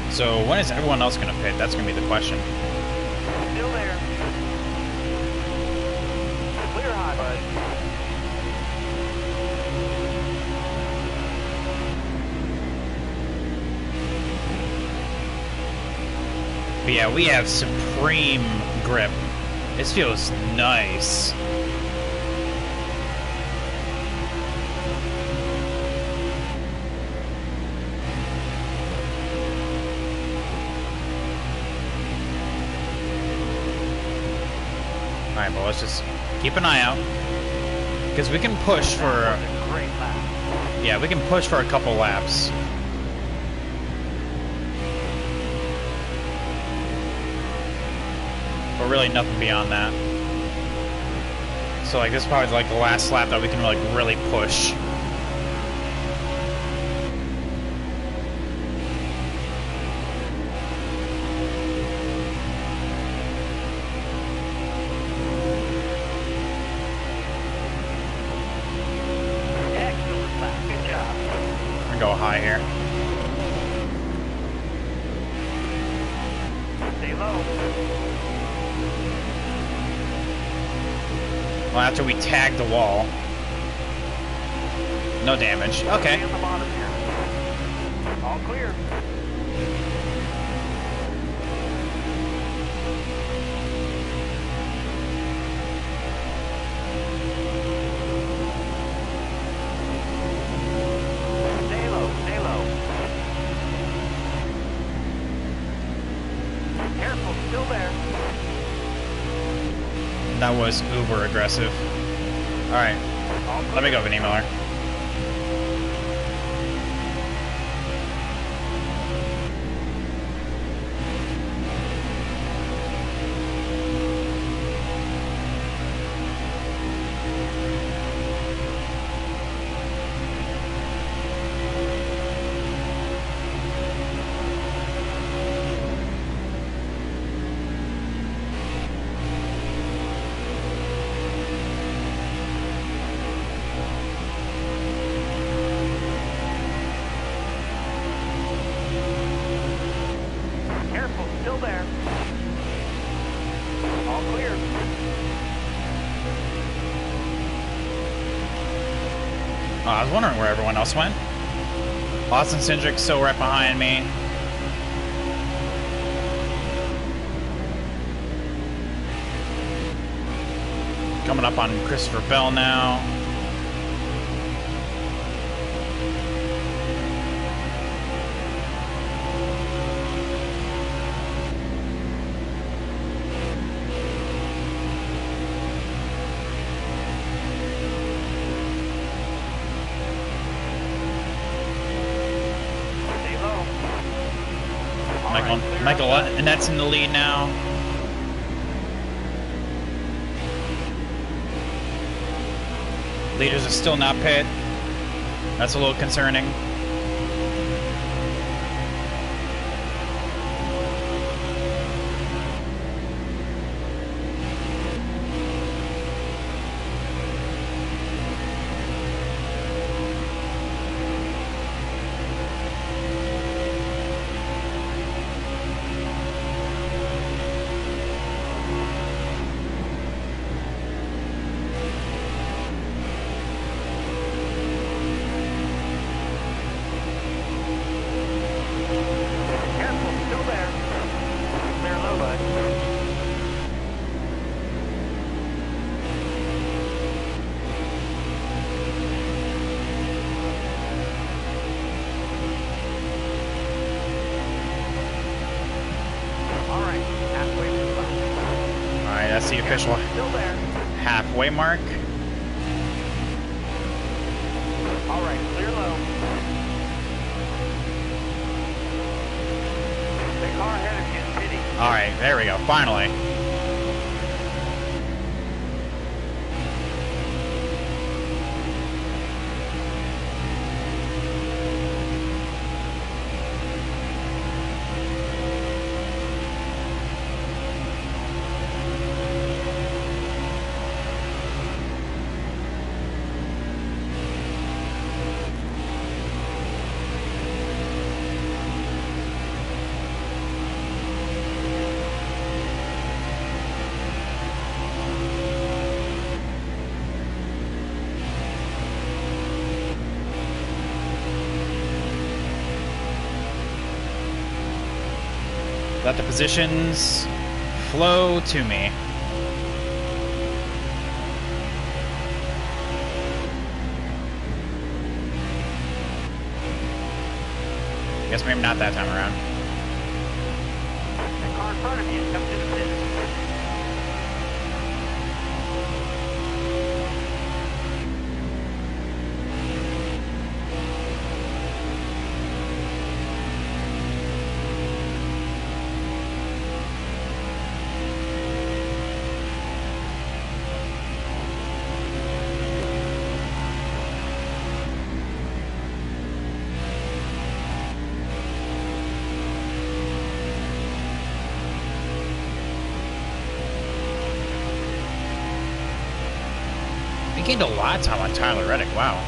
A: So when is everyone else going to pit? That's going to be the question.
C: Still there. Clear high, bud.
A: But yeah, we have supreme grip. This feels nice. Alright, but let's just keep an eye out. Because we can push for...
C: Great lap.
A: Yeah, we can push for a couple laps. But really nothing beyond that. So like this is probably like the last lap that we can like really push.
C: Excellent lap. Good job.
A: We're gonna go high here.
C: Stay low.
A: Well, after we tag the wall. No damage. Okay.
C: Stay on the bottom here. All clear. Stay low, stay low. Careful, still there.
A: That was uber aggressive. Alright.
C: All
A: Let me
C: clear.
A: go, Vinnie Miller.
C: Careful, still there. All clear.
A: Oh, I was wondering where everyone else went. Austin Cindric's still right behind me. Coming up on Christopher Bell now.
C: Stay low. All
A: Michael,
C: right, clear
A: Michael,
C: outside.
A: and that's in the lead now. Leaders are still not pit. That's a little concerning. that's the official
C: Still there.
A: halfway mark.
C: All right, clear low. The car ahead of you is pitting.
A: All right, there we go. Finally. Let the positions flow to me. Guess maybe not that time around.
C: The car in front of you is coming to the pit.
A: We gained a lot of time on Tyler Reddick. Wow.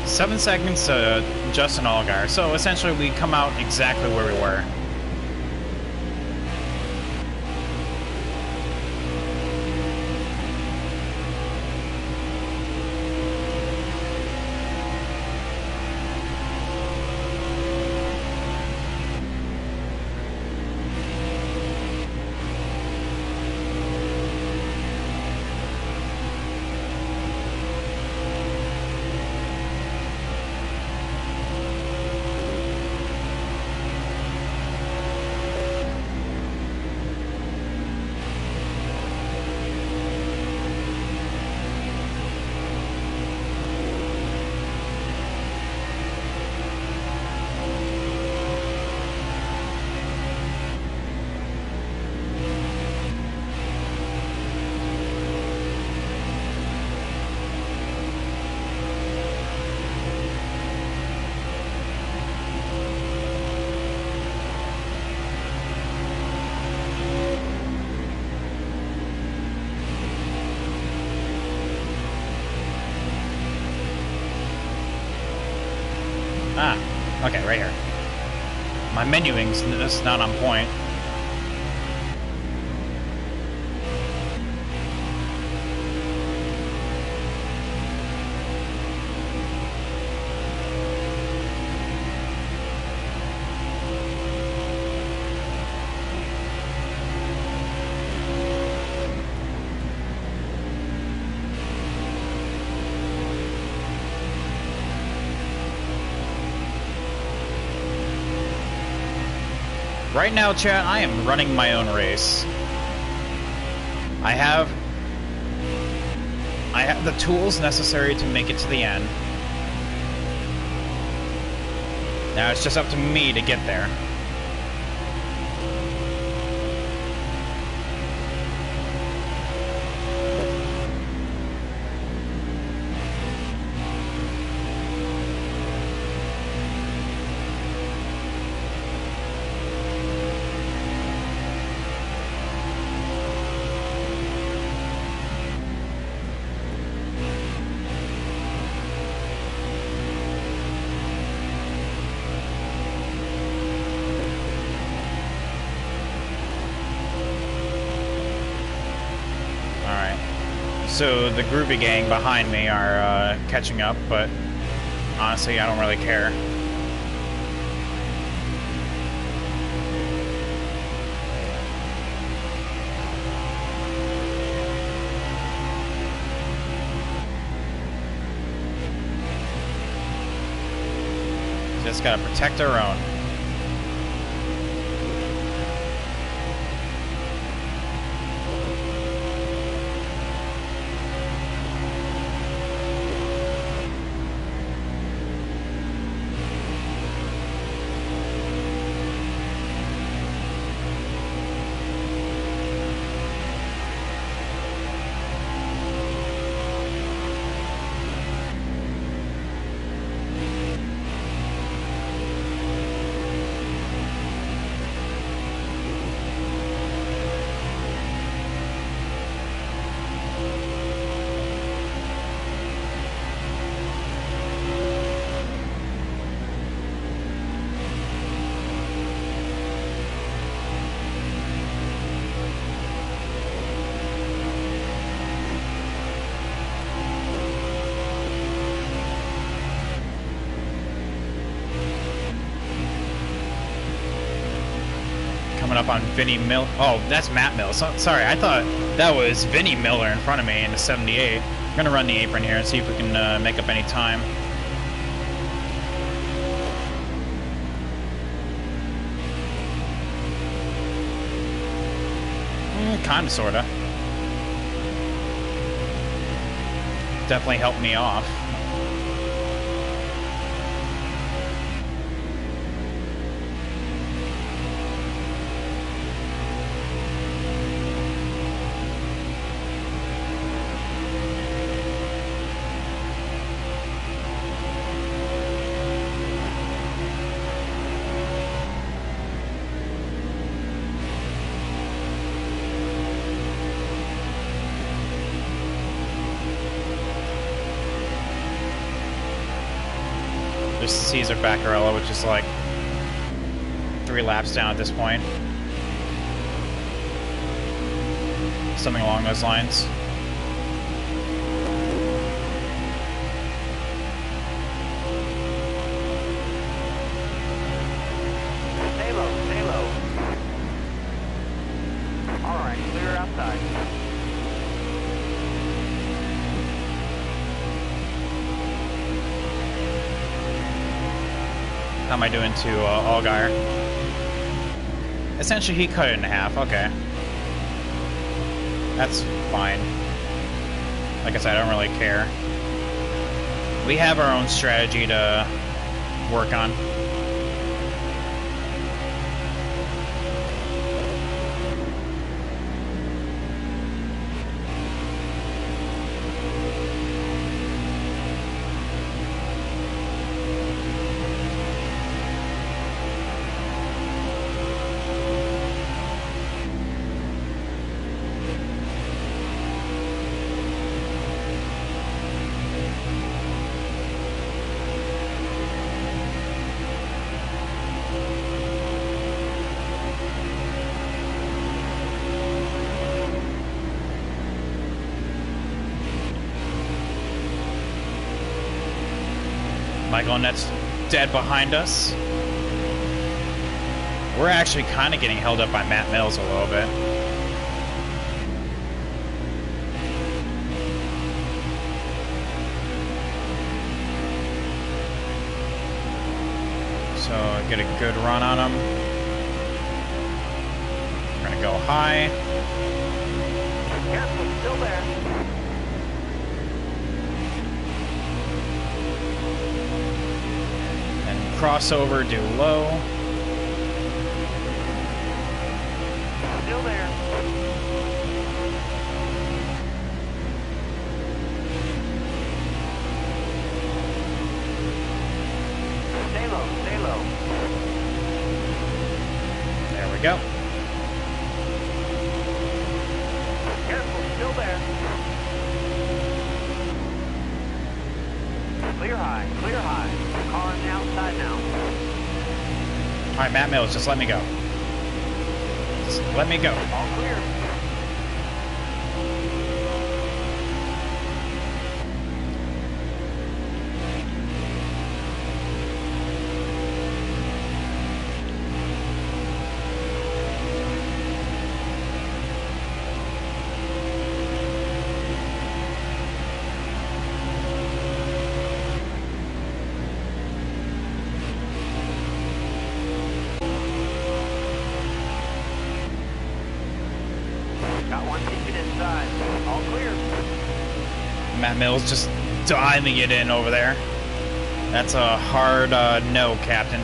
A: Seven seconds to Justin Allgaier. So essentially we come out exactly where we were. Ah, okay, right here. My menuing's just not on point. Right now, chat, I am running my own race. I have the tools necessary to make it to the end. Now it's just up to me to get there. So the groovy gang behind me are catching up, but honestly, I don't really care. Just gotta protect our own. Up on Vinny Mill. Oh, that's Matt Mills. Sorry, I thought that was Vinny Miller in front of me in the 78. I'm gonna run the apron here and see if we can make up any time. Kinda, sorta. Definitely helped me off. Just Caesar Baccarella, which is like 3 laps down at this point. Something along those lines.
C: Stay low, stay low. All right, clear outside.
A: How am I doing to Allgaier? Essentially, he cut it in half. Okay. That's fine. Like I said, I don't really care. We have our own strategy to work on. Michael Nett's dead behind us. We're actually kind of getting held up by Matt Mills a little bit. So get a good run on him. We're gonna go high.
C: Careful, still there.
A: Crossover, do low.
C: Still there. Stay low, stay low.
A: There we go.
C: Careful, still there. Clear high, clear high. Car on the outside now.
A: All right, Matt Mills, just let me go. Just let me go.
C: All clear. outside. All clear.
A: Matt Mills just diving it in over there. That's a hard no, Captain.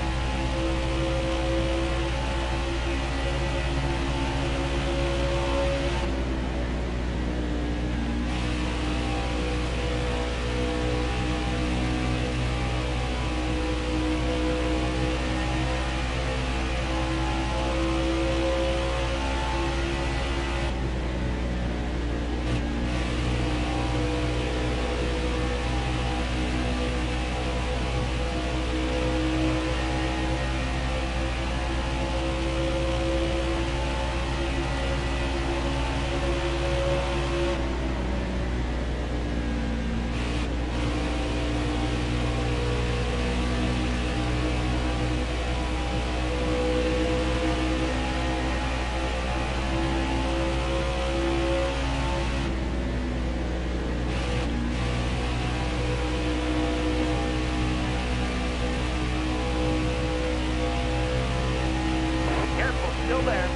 C: Careful, still there.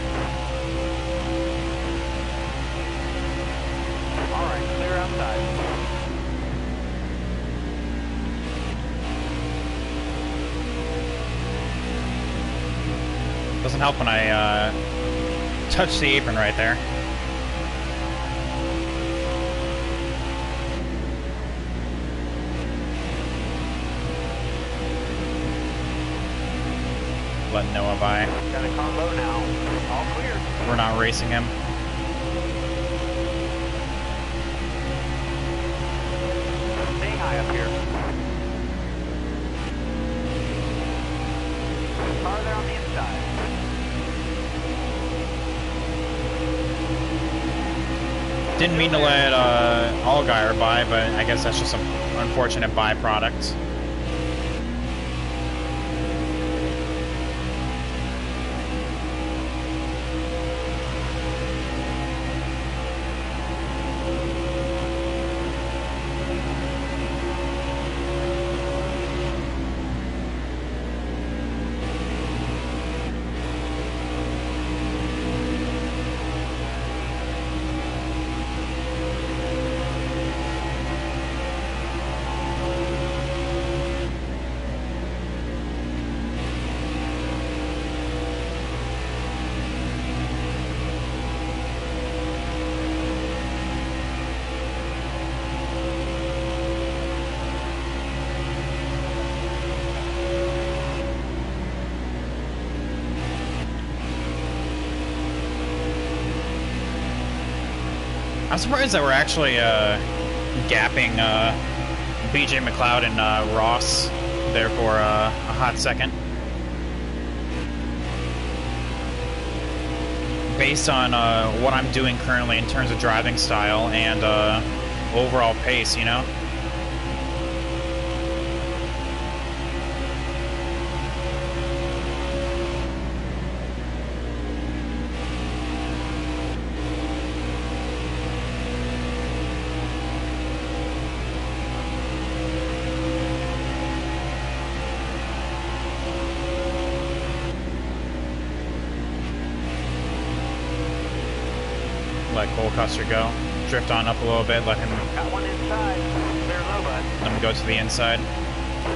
C: All right, clear outside.
A: Doesn't help when I touch the apron right there. Let Noah by.
C: Got a car low now. All clear.
A: We're not racing him.
C: Staying high up here. Car there on the inside.
A: Didn't mean to let Allgaier by, but I guess that's just an unfortunate byproduct. I'm surprised that we're actually gapping BJ McLeod and Ross there for a hot second. Based on what I'm doing currently in terms of driving style and overall pace, you know? Let Cole Custer go. Drift on up a little bit, let him
C: Got one inside. Clear low, bud.
A: go to the inside.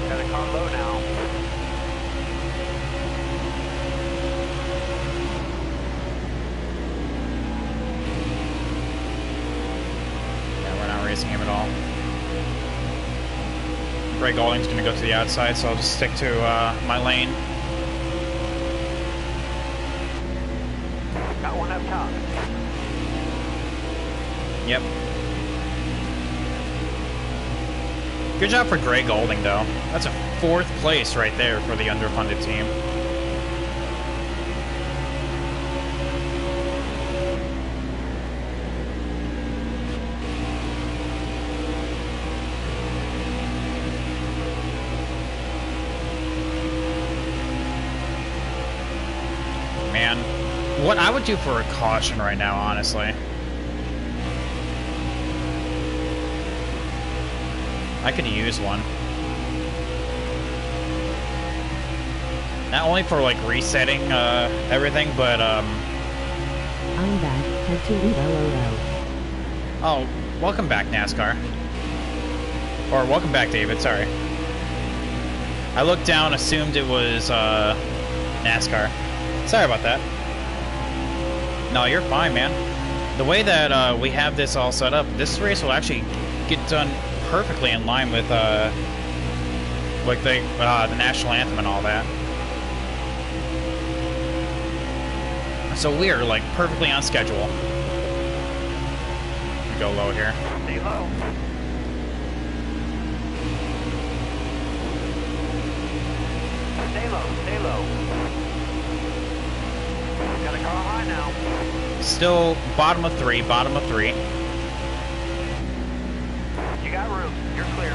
C: Got a car low now.
A: Yeah, we're not racing him at all. Greg Golding's going to go to the outside, so I'll just stick to my lane.
C: Got one up top.
A: Yep. Good job for Greg Golding, though. That's a 4th place right there for the underfunded team. Man, what I would do for a caution right now, honestly. I could use one. Not only for like resetting everything, but
B: I'm back. Had to leave LOL.
A: Oh, welcome back, NASCAR. Or welcome back, David, sorry. I looked down, assumed it was NASCAR. Sorry about that. No, you're fine, man. The way that we have this all set up, this race will actually get done perfectly in line with like the national anthem and all that. So we're like perfectly on schedule. Go low here.
C: Stay low. Stay low, stay low. Got a car high now.
A: Still bottom of three, bottom of three.
C: You got room. You're clear.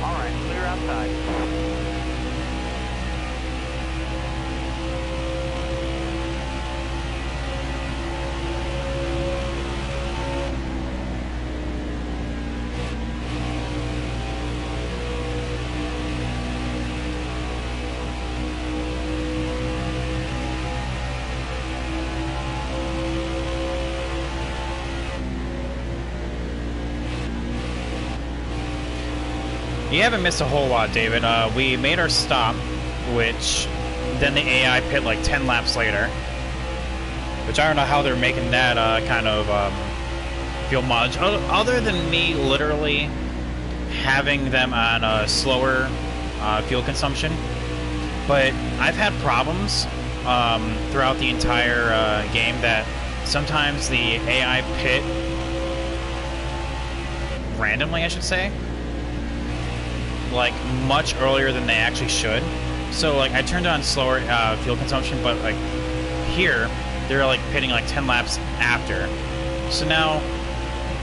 C: All right, clear outside.
A: You haven't missed a whole lot, David. We made our stop, which then the AI pit like 10 laps later. Which I don't know how they're making that kind of fuel mileage. Other than me literally having them on a slower fuel consumption. But I've had problems throughout the entire game that sometimes the AI pit randomly, I should say, like much earlier than they actually should. So like I turned on slower fuel consumption, but like here they're like pitting like 10 laps after. So now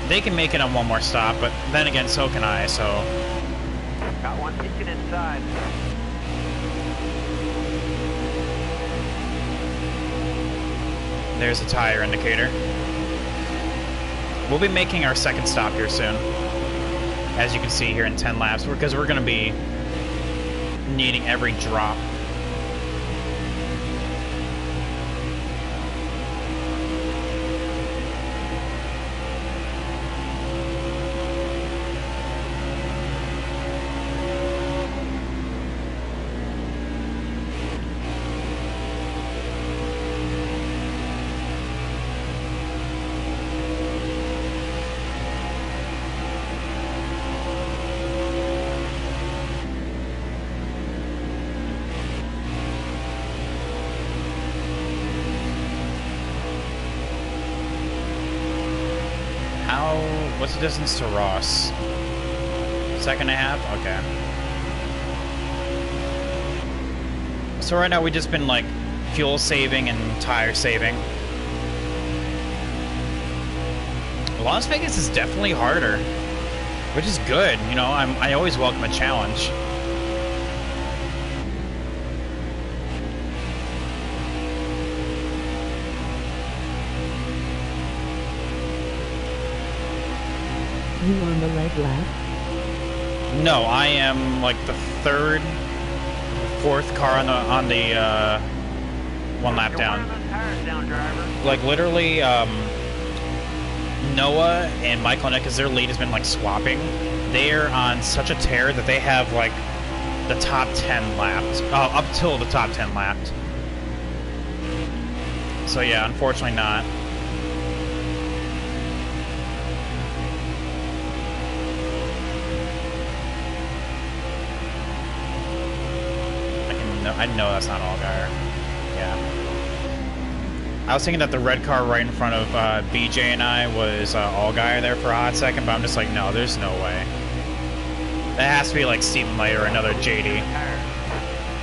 A: they can make it on one more stop, but then again so can I. So
C: Got one ticket inside.
A: there's a tire indicator. We'll be making our second stop here soon, as you can see here in 10 laps, because we're going to be needing every drop. What's the distance to Ross? Second and a half? Okay. So right now we've just been like fuel saving and tire saving. Las Vegas is definitely harder, which is good. You know, I always welcome a challenge.
B: You on the red lap?
A: No, I am like the third, fourth car on the one lap
C: You're
A: down.
C: wearing those tires down, driver.
A: Like literally, Noah and Michael Nick, because their lead has been like swapping. They are on such a tear that they have like the top 10 lapped, up till the top 10 lapped. So yeah, unfortunately not. I know that's not Allgaier. Yeah. I was thinking that the red car right in front of BJ and I was Allgaier there for a hot second, but I'm just like, no, there's no way. That has to be like Stephen Light or another JD.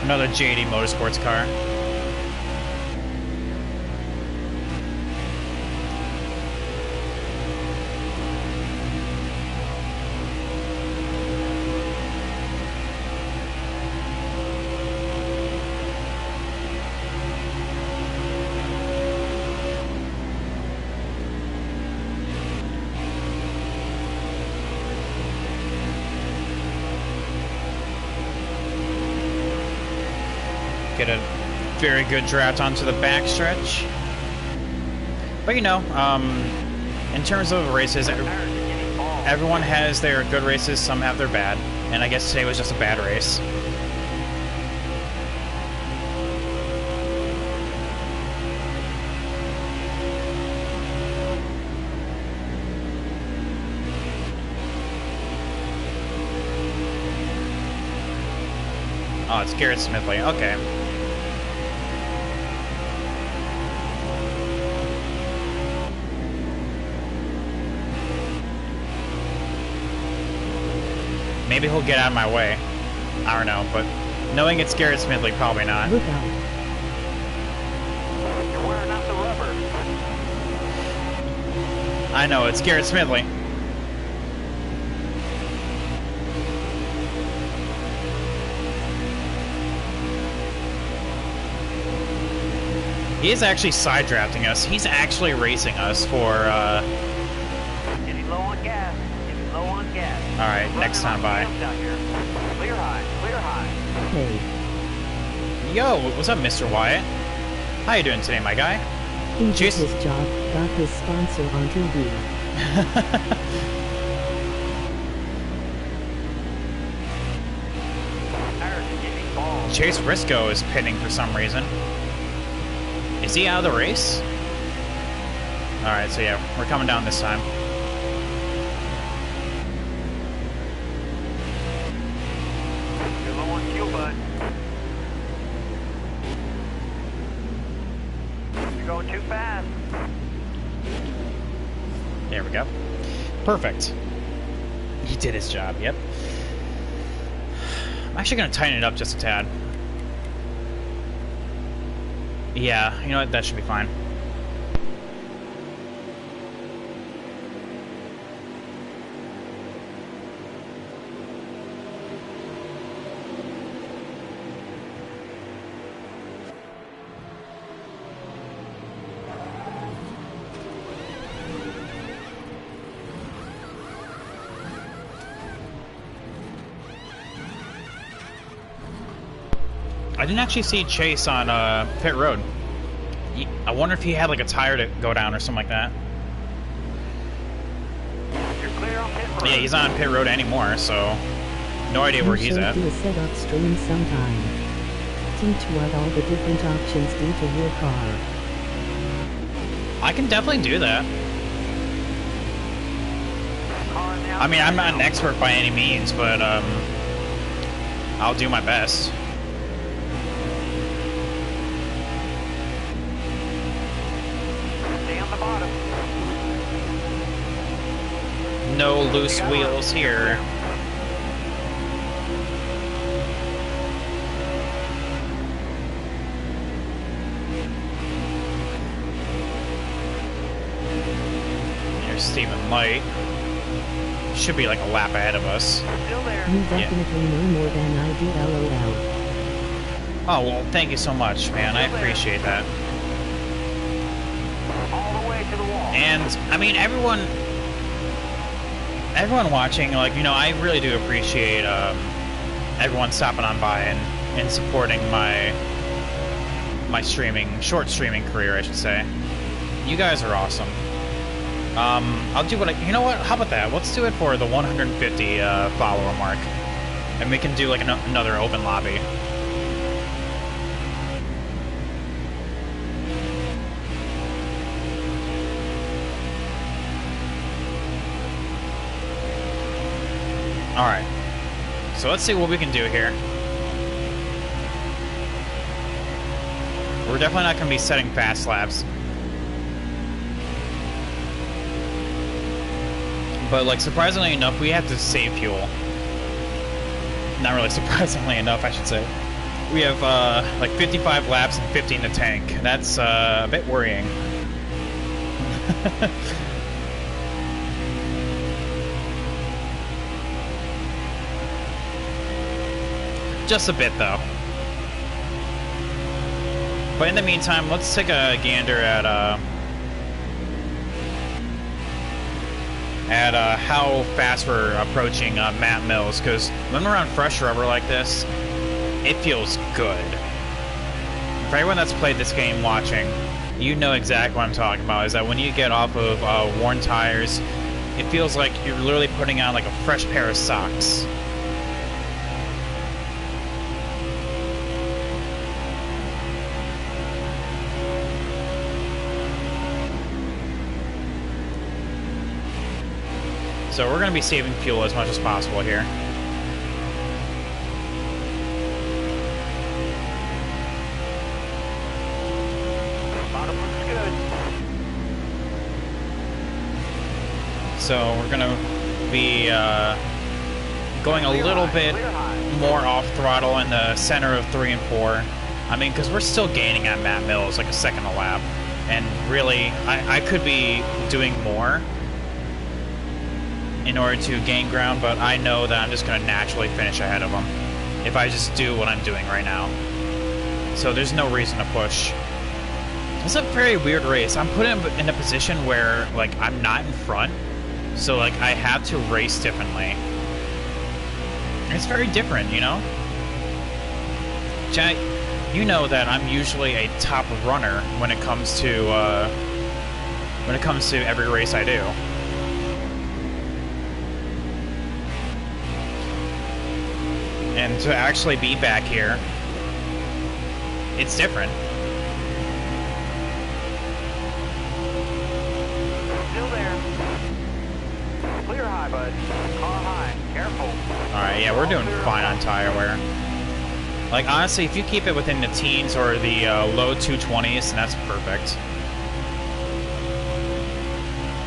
A: Another JD Motorsports car. Get a very good draft onto the backstretch. But you know, in terms of races, everyone has their good races, some have their bad, and I guess today was just a bad race. Oh, it's Garrett Smithley. Okay. Maybe he'll get out of my way. I don't know, but knowing it's Garrett Smithley, probably not.
B: Look out.
C: You're wearing out the rubber.
A: I know, it's Garrett Smithley. He is actually side drafting us. He's actually racing us for,
C: Getting low on gas. Getting low on gas.
A: Alright, next time by.
C: Clear high. Clear high.
B: Hey,
A: Yo, what's up, Mr. Wyatt? How you doing today, my guy?
B: he did
A: Jeez.
B: his job, got his sponsor on TV.
C: Tires are getting bald.
A: Chase Briscoe is pitting for some reason. Is he out of the race? Alright, so yeah, we're coming down this time.
C: You're low on fuel, bud. You're going too fast.
A: There we go. Perfect. He did his job, yep. I'm actually going to tighten it up just a tad. Yeah, you know what? That should be fine. I didn't actually see Chase on pit road. I wonder if he had like a tire to go down or something like that.
C: You're clear on pit road.
A: Yeah, he's not on pit road anymore, so no idea where he's at.
B: You should do a setup stream sometime. Teach what all the different options do to your car.
A: I can definitely do that.
C: Car now.
A: I mean, I'm not an expert by any means, but I'll do my best.
C: Stay on the bottom.
A: No loose wheels here. There's Stephen Light. Should be like a lap ahead of us.
C: Still there.
B: You definitely know more than I do, LOL.
A: Oh, well, thank you so much, man. I appreciate that.
C: All the way to the wall.
A: And, I mean, everyone watching, like, you know, I really do appreciate everyone stopping on by and supporting my short streaming career, I should say. You guys are awesome. I'll do you know what? How about that? Let's do it for the 150 follower mark. And we can do, like, another open lobby. Alright. So let's see what we can do here. We're definitely not going to be setting fast laps. But, like, surprisingly enough, we have to save fuel. Not really surprisingly enough, I should say. We have, like, 55 laps and 15 to tank. That's, a bit worrying. Just a bit, though. But in the meantime, let's take a gander at how fast we're approaching Matt Mills, because when we're on fresh rubber like this, it feels good. For everyone that's played this game watching, you know exactly what I'm talking about. Is that when you get off of worn tires, it feels like you're literally putting on like a fresh pair of socks. So we're going to be saving fuel as much as possible here.
C: Bottom looks good.
A: So we're going to be going a little bit more off throttle in the center of 3 and 4. I mean, because we're still gaining at Matt Mills like a second a lap. And really, I could be doing more in order to gain ground, but I know that I'm just going to naturally finish ahead of them if I just do what I'm doing right now. So there's no reason to push. It's a very weird race. I'm put in a position where, like, I'm not in front, so, like, I have to race differently. It's very different, you know? Chat, you know that I'm usually a top runner when it comes to every race I do. And to actually be back here, it's different.
C: Still there. Clear high, bud. Car high. Careful.
A: Alright, yeah, we're doing fine on tire wear. Like, honestly, if you keep it within the teens or the low 220s, then that's perfect.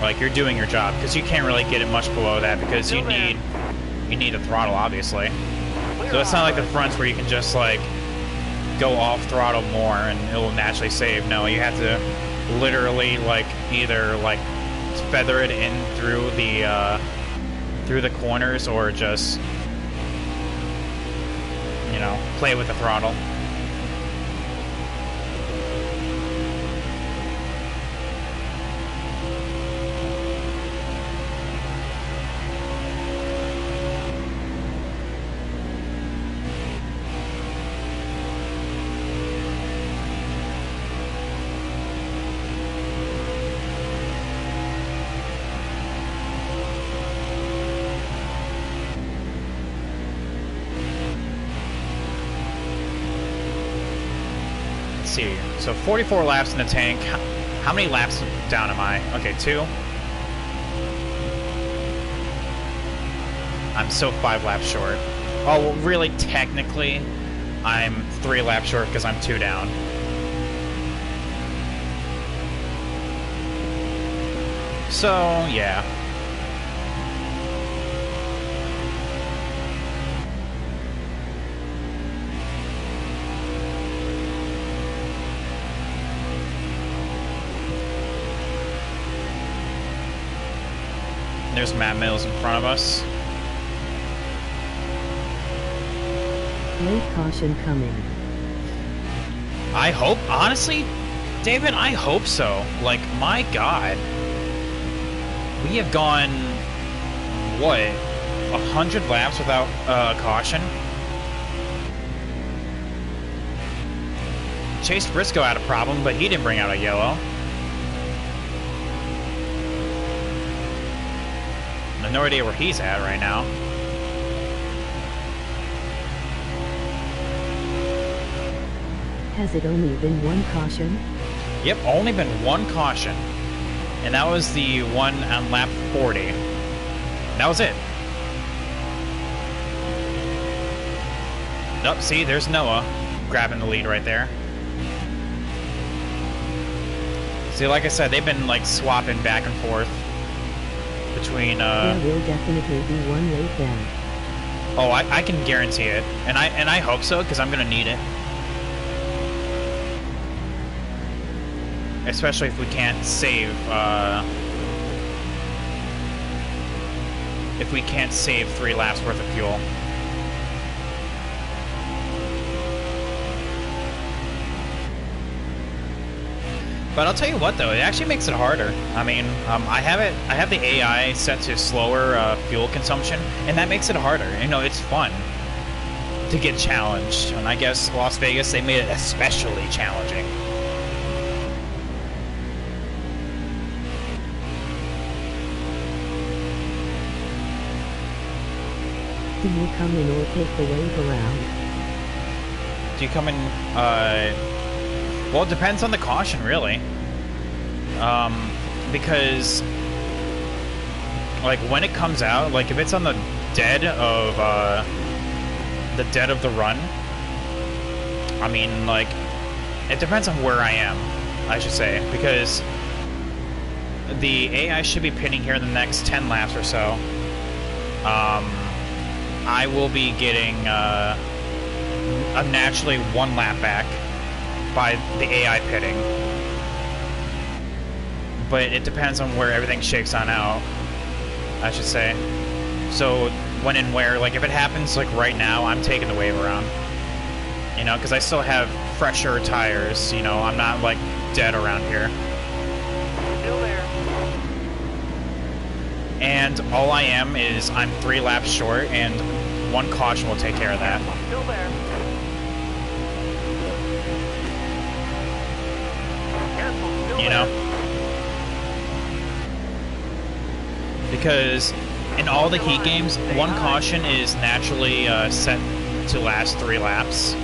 A: Like, you're doing your job, because you can't really get it much below that, because you need a throttle, obviously. So it's not like the fronts where you can just, like, go off throttle more and it will naturally save. No, you have to literally, like, either, like, feather it in through the corners or just, you know, play with the throttle. See, so 44 laps in the tank. How many laps down am I? Okay, 2. I'm still 5 laps short. Oh, well, really, technically, I'm 3 laps short because I'm 2 down. So, yeah. There's Matt Mills in front of us.
B: Late caution coming.
A: I hope, honestly, David, I hope so. Like, my God. We have gone, what, 100 laps without caution? Chase Briscoe had a problem, but he didn't bring out a yellow. I have no idea where he's at right now.
B: Has it only been one caution?
A: Yep, only been one caution. And that was the one on lap 40. That was it. Nope, see, there's Noah grabbing the lead right there. See, like I said, they've been like swapping back and forth between
B: There will definitely be one late then.
A: Oh, I can guarantee it. And I hope so, because I'm gonna need it. Especially if we can't save if we can't save 3 laps worth of fuel. But I'll tell you what, though, it actually makes it harder. I mean, I have the AI set to slower fuel consumption, and that makes it harder. You know, it's fun to get challenged, and I guess Las Vegas, they made it especially challenging.
B: do you come in or take the wave around?
A: Do you come in, well, it depends on the caution, really. Because, like, when it comes out, like, if it's on the dead of the run, I mean, like, it depends on where I am, I should say, because the AI should be pitting here in the next 10 laps or so. I will be getting a naturally 1 lap back by the AI pitting. But it depends on where everything shakes on out, I should say. So when and where, like if it happens like right now, I'm taking the wave around. You know, because I still have fresher tires, you know, I'm not like dead around here.
C: Still there.
A: And all I am is I'm 3 laps short, and 1 caution will take care of that.
C: Still there. Careful, still
A: You know?
C: there.
A: Because in all the heat games, 1 caution is naturally set to last 3 laps.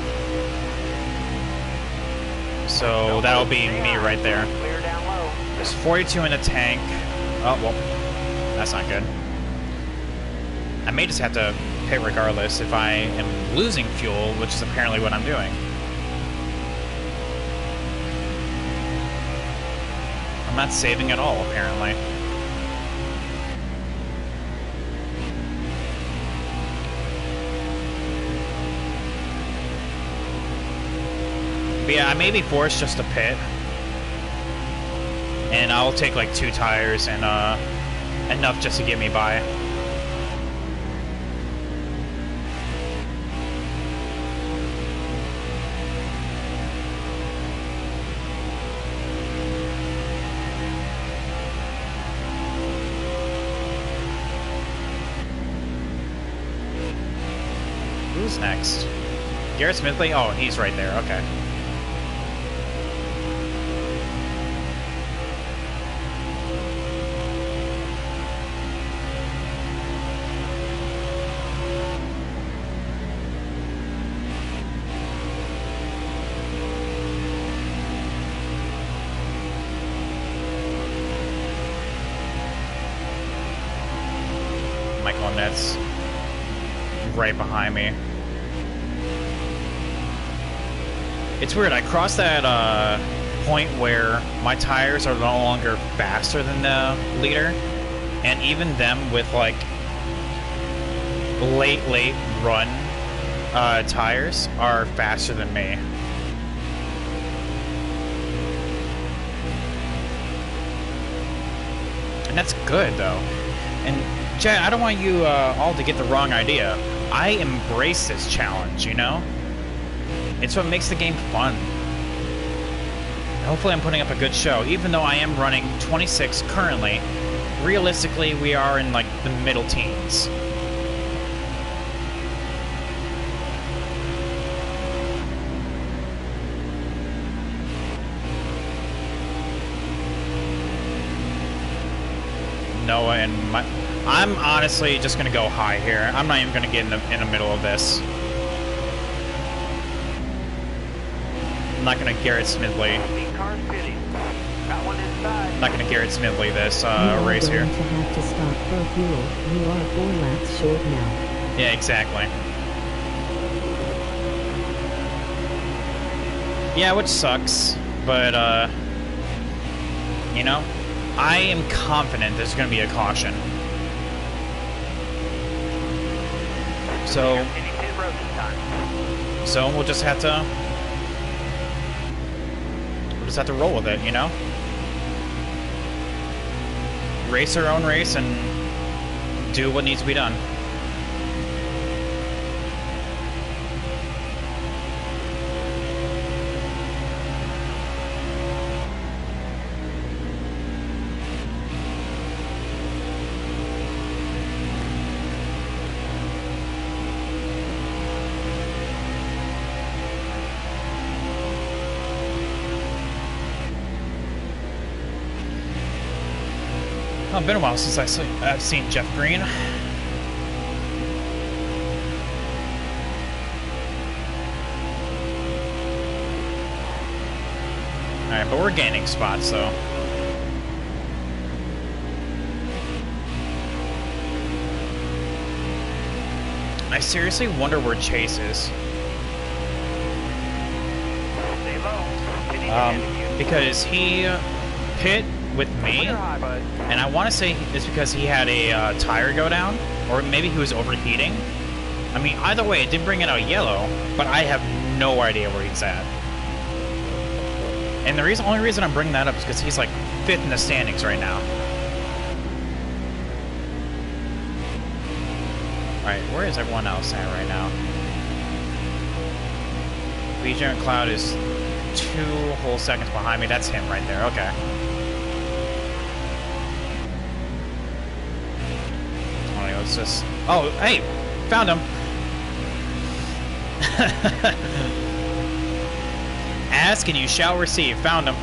A: So that'll be me right there.
C: Clear down low.
A: There's 42 in the tank. Oh, well, that's not good. I may just have to pit regardless if I am losing fuel, which is apparently what I'm doing. I'm not saving at all, apparently. But yeah, I may be forced just to pit. And I'll take like 2 tires and enough just to get me by. Who's next? Garrett Smithley? Oh, he's right there. Okay. Michael Net's right behind me. It's weird, I crossed that point where my tires are no longer faster than the leader, and even them with like late run tires are faster than me. And that's good though. And Chad, I don't want you all to get the wrong idea. I embrace this challenge, you know? It's what makes the game fun. And hopefully I'm putting up a good show. Even though I am running 26 currently, realistically we are in like the middle teens. Noah and I'm honestly just gonna go high here. I'm not even gonna get in the middle of this. I'm not gonna Garrett Smithley.
C: Cars pitting. Got one inside.
A: I'm not gonna Garrett Smithley this
B: You are
A: race here.
B: going to have to stop for fuel. You are 4 laps short now.
A: Yeah, exactly. Yeah, which sucks, but you know, I am confident there's gonna be a caution. So we'll just have to roll with it, you know? Race our own race and do what needs to be done. Oh, it's been a while since I've seen Jeff Green. Alright, but we're gaining spots, though. I seriously wonder where Chase is.
C: Stay low. Continue to head
A: Because he hit with me,
C: Clear high, bud.
A: and I want to say it's because he had a tire go down, or maybe he was overheating. I mean, either way, it did bring it out yellow, but I have no idea where he's at. And the only reason I'm bringing that up is because he's like 5th in the standings right now. Alright, where is everyone else at right now? Legion Cloud is 2 whole seconds behind me. That's him right there. Okay. Alright, let's just... Oh, hey! Found him! Ask and you shall receive. Found him.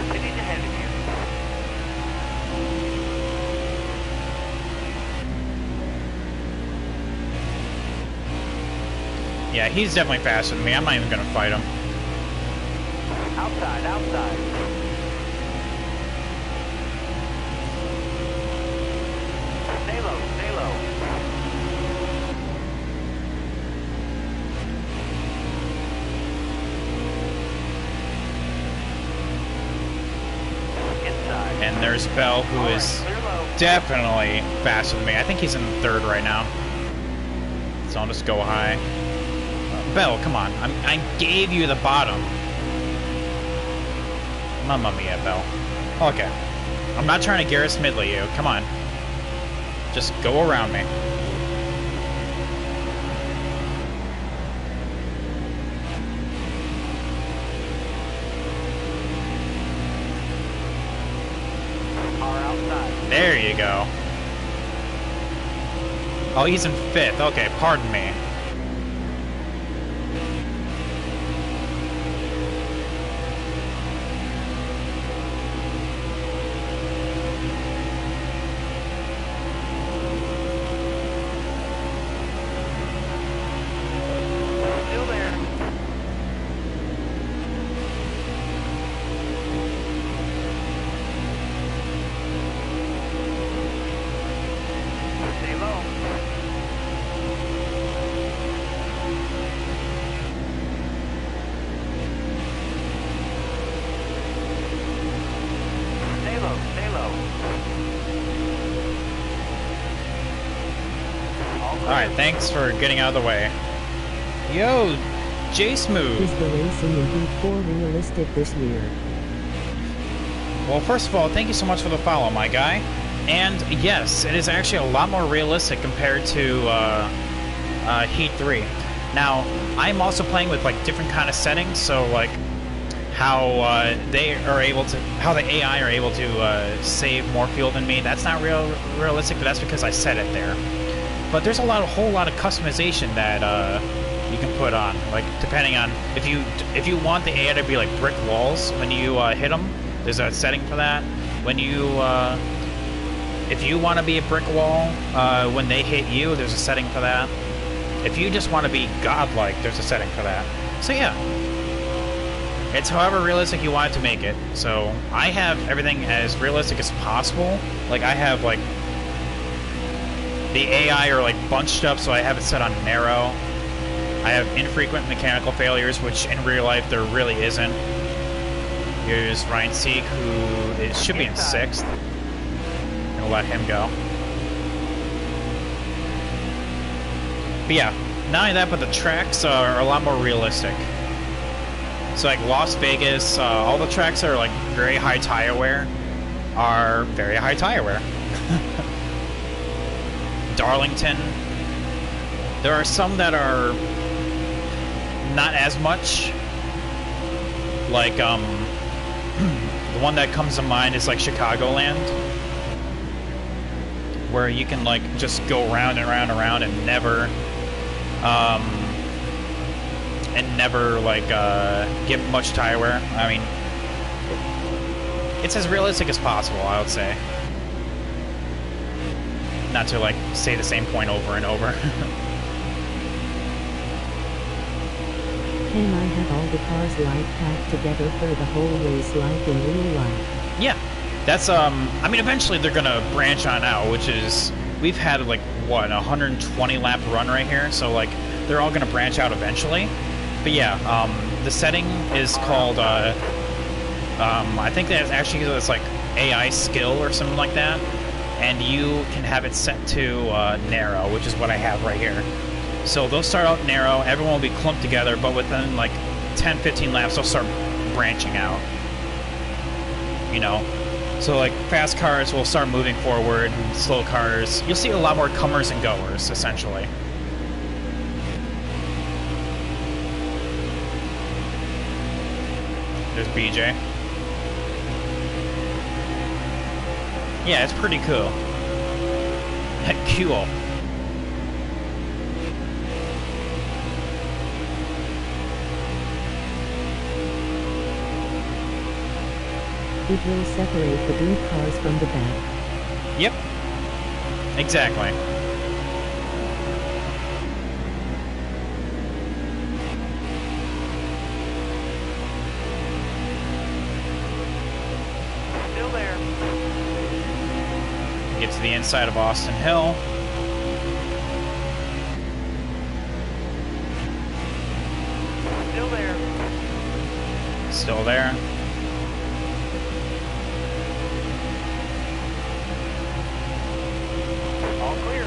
C: Continue to head of you.
A: Yeah, he's definitely faster than me. I'm not even gonna fight him.
C: Outside, outside. Stay low, stay low. Inside.
A: And there's Bell, who
C: All right,
A: is
C: clear low.
A: definitely faster than me. I think he's in 3rd right now. So I'll just go high. Bell, come on. I gave you the bottom. Mamma mia, Bell. Okay. I'm not trying to Garrett Smidley you. Come on. Just go around me.
C: Car outside.
A: There you go. Oh, he's in 5th. Okay, pardon me.
C: Still there. Stay low. Stay low, stay low. All clear.
A: Alright, thanks for getting out of the way. Yo, J-Smooth.
B: Is the racing in Heat 4 realistic this year?
A: Well, first of all, thank you so much for the follow, my guy. And yes, it is actually a lot more realistic compared to Heat 3. Now, I'm also playing with like different kind of settings, so like how they are able to, how the AI are able to save more fuel than me. That's not realistic, but that's because I set it there. But there's a whole lot of customization that you can put on, like depending on if you want the AI to be like brick walls when you hit them. There's a setting for that. When you if you want to be a brick wall when they hit you, there's a setting for that. If you just want to be godlike, there's a setting for that. So yeah, it's however realistic you want it to make it. So I have everything as realistic as possible. Like I have like the AI are like bunched up, so I have it set on narrow. I have infrequent mechanical failures, which in real life there really isn't. Here's Ryan Seek, who should be in 6th. Gonna let him go. But yeah, not only that, but the tracks are a lot more realistic. So like Las Vegas, all the tracks that are like very high tire wear are very high tire wear. Darlington, there are some that are not as much. Like the one that comes to mind is like Chicagoland, where you can like just go round and round and round and never like get much tire wear. I mean, it's as realistic as possible, I would say. Not to, like, say the same point over and over.
B: Can I have all the cars like packed together for the whole race like in real life?
A: Yeah, that's, I mean, eventually they're gonna branch on out, which is, we've had, like, what, a 120 lap run right here, so, like, they're all gonna branch out eventually. But yeah, the setting is called, I think that actually it's like AI skill or something like that, and you can have it set to narrow, which is what I have right here. So they'll start out narrow, everyone will be clumped together, but within like 10-15 laps they'll start branching out. You know? So like fast cars will start moving forward, and slow cars, you'll see a lot more comers and goers, essentially. There's BJ. Yeah, it's pretty cool. Cool.
B: It will separate the good cars from the bad.
A: Yep. Exactly.
C: Still there.
A: Get to the inside of Austin Hill.
C: Still there.
A: Still there.
C: All clear.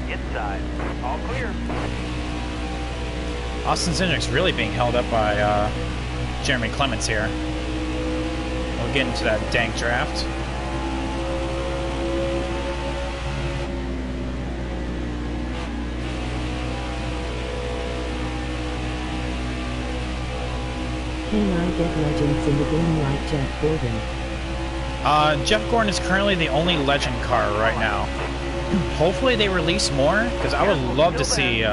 C: Inside. All clear.
A: Austin Cindric's really being held up by Jeremy Clements here. We'll get into that dank draft.
B: Can I get legends in the game like Jeff Gordon?
A: Jeff Gordon is currently the only legend car right now. Hopefully they release more, because I would love to see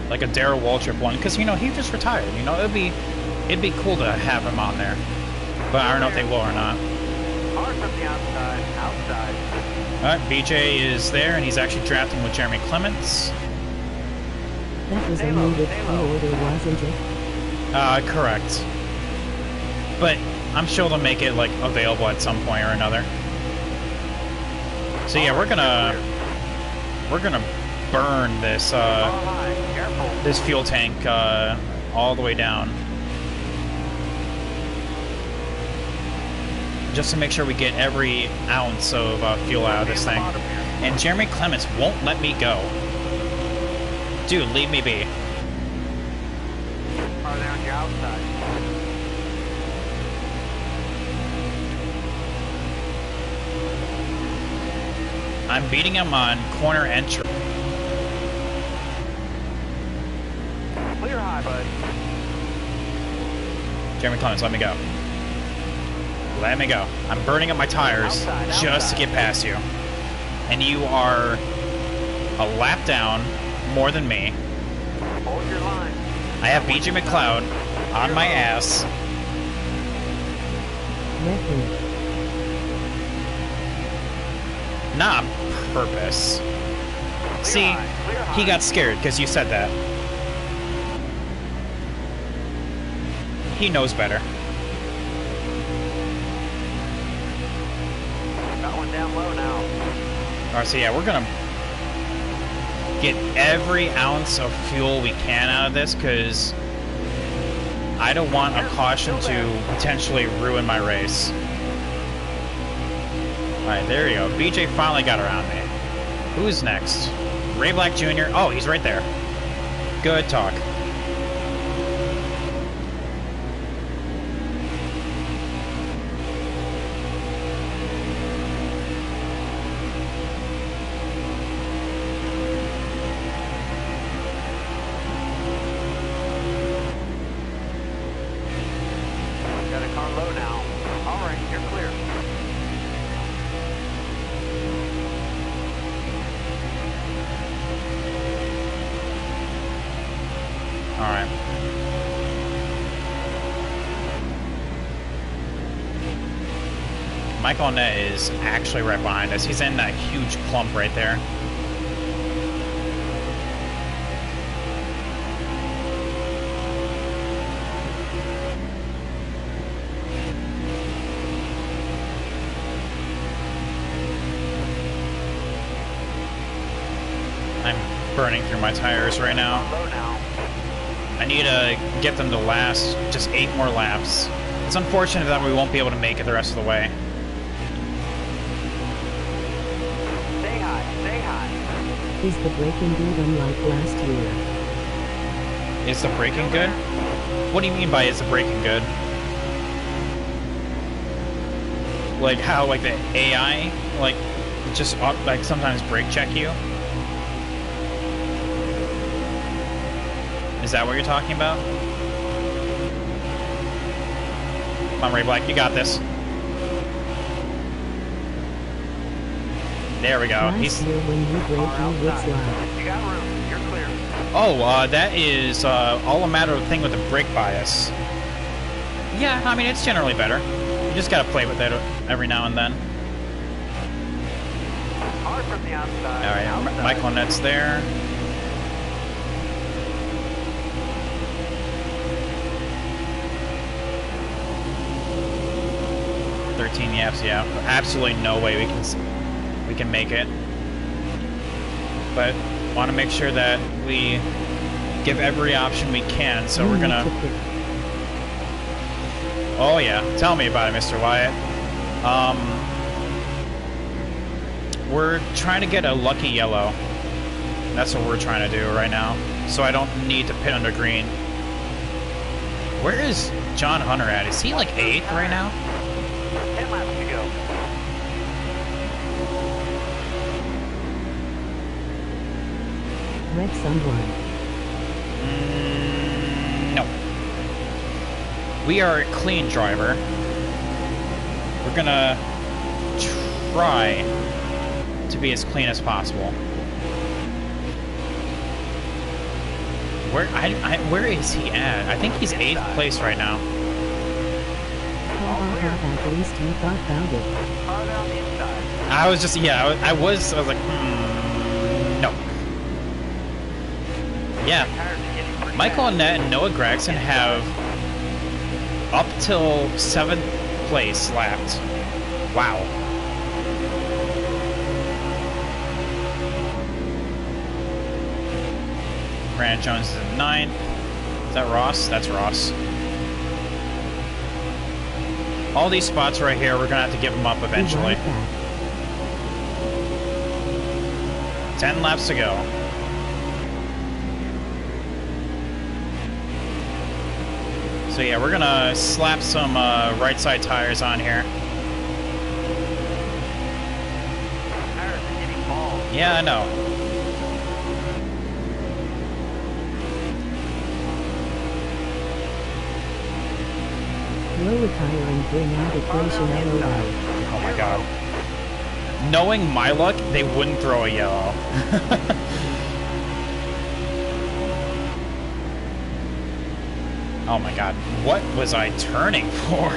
A: like a Darrell Waltrip one, because you know he just retired. You know it'd be cool to have him on there, but I don't know if they will or not.
C: Hard from the outside. Outside.
A: All right, BJ is there, and he's actually drafting with Jeremy Clements.
B: That was
C: Stay
B: a
C: low,
B: needed
C: stay low.
B: order, wasn't it?
A: Correct. But I'm sure they'll make it like available at some point or another. So yeah, we're gonna burn this this fuel tank all the way down, just to make sure we get every ounce of fuel out of this thing. And Jeremy Clements won't let me go. Dude, leave me be.
C: Are they on your outside?
A: I'm beating him on corner entry.
C: Clear high, bud.
A: Jeremy Clements, let me go. Let me go. I'm burning up my tires just to get past you. And you are a lap down more than me.
C: Hold your line.
A: I have BJ McLeod on my ass.
B: Record.
A: Not on purpose. See, he got scared because you said that. He knows better.
C: Got one down low now.
A: Alright, so yeah, we're gonna get every ounce of fuel we can out of this, because I don't want a caution to potentially ruin my race. Alright, there you go. BJ finally got around me. Who's next? Ray Black Jr.? Oh, he's right there. Good talk.
C: Got a car low now. All right, you're clear.
A: Alright. Michael Annette is actually right behind us. He's in that huge clump right there. I'm burning through my tires right now. I need to get them to last just 8 more laps. It's unfortunate that we won't be able to make it the rest of the way.
C: Stay high, stay high.
B: Is the braking good unlike last year?
A: Is the braking good? What do you mean by is the braking good? Like how like the AI like just like sometimes brake check you? Is that what you're talking about? Come on, Ray Black, you got this. There we go.
B: Last year when you brake, you would slide.
C: You got room. You're clear.
A: Oh, that is all a matter of thing with the brake bias. Yeah, I mean, it's generally better. You just gotta play with it every now and then.
C: Hard from the outside.
A: Alright, Michael Annette's there. Yaps, yeah. Absolutely no way we can make it. But want to make sure that we give every option we can, so we're gonna... Oh yeah, tell me about it, Mr. Wyatt. We're trying to get a lucky yellow. That's what we're trying to do right now, so I don't need to pit under green. Where is John Hunter at? Is he like 8th right now?
C: 10 laps to go.
B: Red Sunborn.
A: No. We are a clean driver. We're gonna try to be as clean as possible. Where is he at? I think he's 8th place right now.
B: At least you got bounded.
C: Hard on the inside.
A: I was just, yeah, I was like, no. Yeah.
C: Tires are getting pretty
A: Michael
C: bad.
A: Annette and Noah Gregson have up till 7th place lapped. Wow. Brandon Jones is in 9th. Is that Ross? That's Ross. All these spots right here, we're gonna have to give them up eventually. 10 laps to go. So yeah, we're gonna slap some right side tires on here.
C: Tires are getting bald.
A: Yeah, I know.
B: Lower tire and bring out equation LOL.
A: Oh my god. Knowing my luck, they wouldn't throw a yellow. Oh my god. What was I turning for?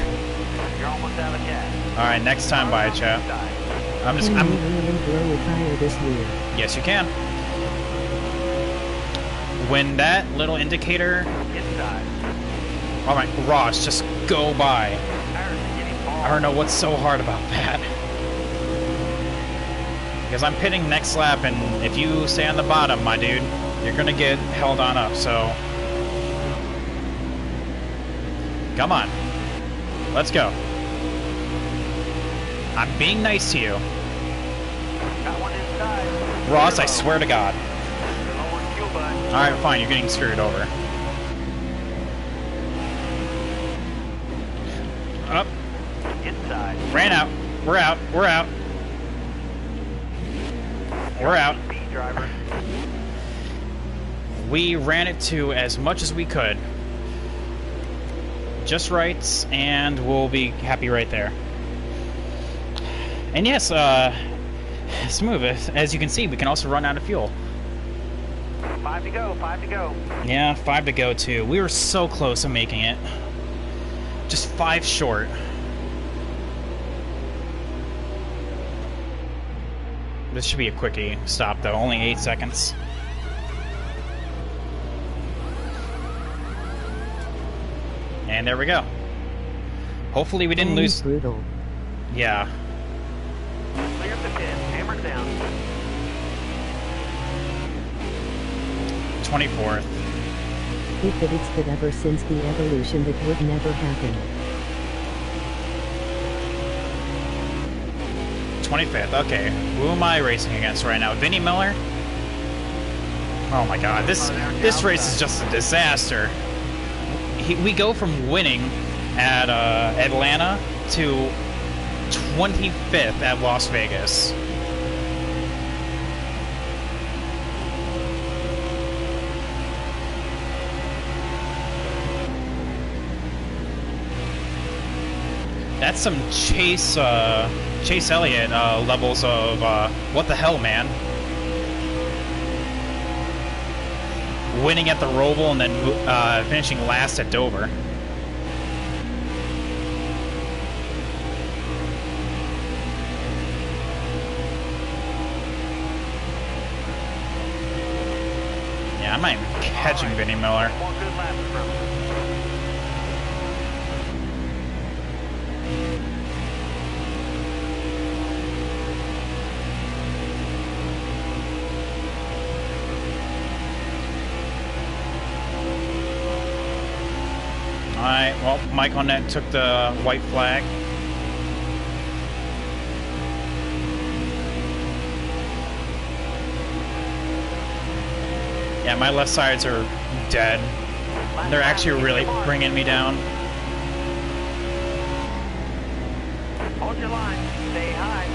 C: You're almost out of gas.
A: Alright, next time, bye, chat. I'm just,
B: Can you really blow a tire this year?
A: yes, you can. When that little indicator,
C: Inside.
A: alright, Ross, just go by.
C: Tires are getting bald.
A: I don't know what's so hard about that. Because I'm pitting next lap, and if you stay on the bottom, my dude, you're gonna get held on up, so... Come on. Let's go. I'm being nice to you.
C: Got one inside.
A: Ross, I swear to God.
C: Lower fuel button.
A: Alright, fine, you're getting screwed over. Up.
C: Inside.
A: Ran out. We're out. We're out. We're out.
C: Speed driver.
A: We ran it to as much as we could. Just right, and we'll be happy right there. And yes, smooth. As you can see, we can also run out of fuel.
C: 5 to go, 5 to go.
A: Yeah, 5 to go too. We were so close to making it. Just 5 short. This should be a quickie stop, though. Only 8 seconds. And there we go. Hopefully we didn't lose...
B: Brutal.
A: Yeah.
C: Clear up the pin. Hammer down.
A: 24th.
B: It's that ever since the evolution that would never happen.
A: 25th, okay. Who am I racing against right now? Vinnie Miller? Oh my god, this race is just a disaster. We go from winning at Atlanta to 25th at Las Vegas. That's some Chase Elliott levels of what the hell, man. Winning at the Roval and then finishing last at Dover. Yeah, I'm not even catching Vinnie Miller.
C: One good lap from him.
A: Alright, well, Mike on that took the white flag. Yeah, my left sides are dead. They're actually really bringing me down.
C: Hold your line. Stay high.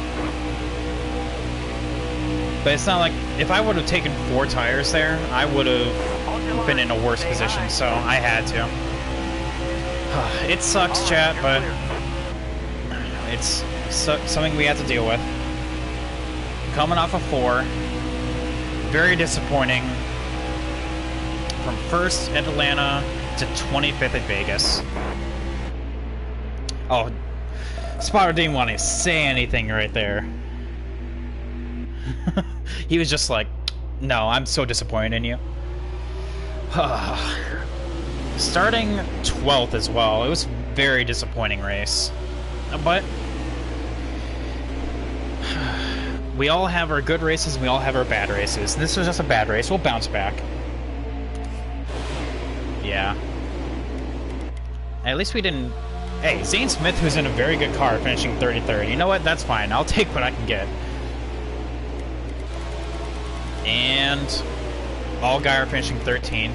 A: But it's not like, if I would have taken 4 tires there, I would have been in a worse position, so I had to. It sucks, chat, but it's something we have to deal with. Coming off a 4, very disappointing. From 1st at Atlanta to 25th at Vegas. Oh, Spotter didn't want to say anything right there. He was just like, no, I'm so disappointed in you. Starting 12th as well. It was a very disappointing race. But we all have our good races and we all have our bad races. This was just a bad race. We'll bounce back. Yeah. At least we didn't... Hey, Zane Smith, who's in a very good car, finishing 33rd. You know what? That's fine. I'll take what I can get. And Allgaier finishing 13th.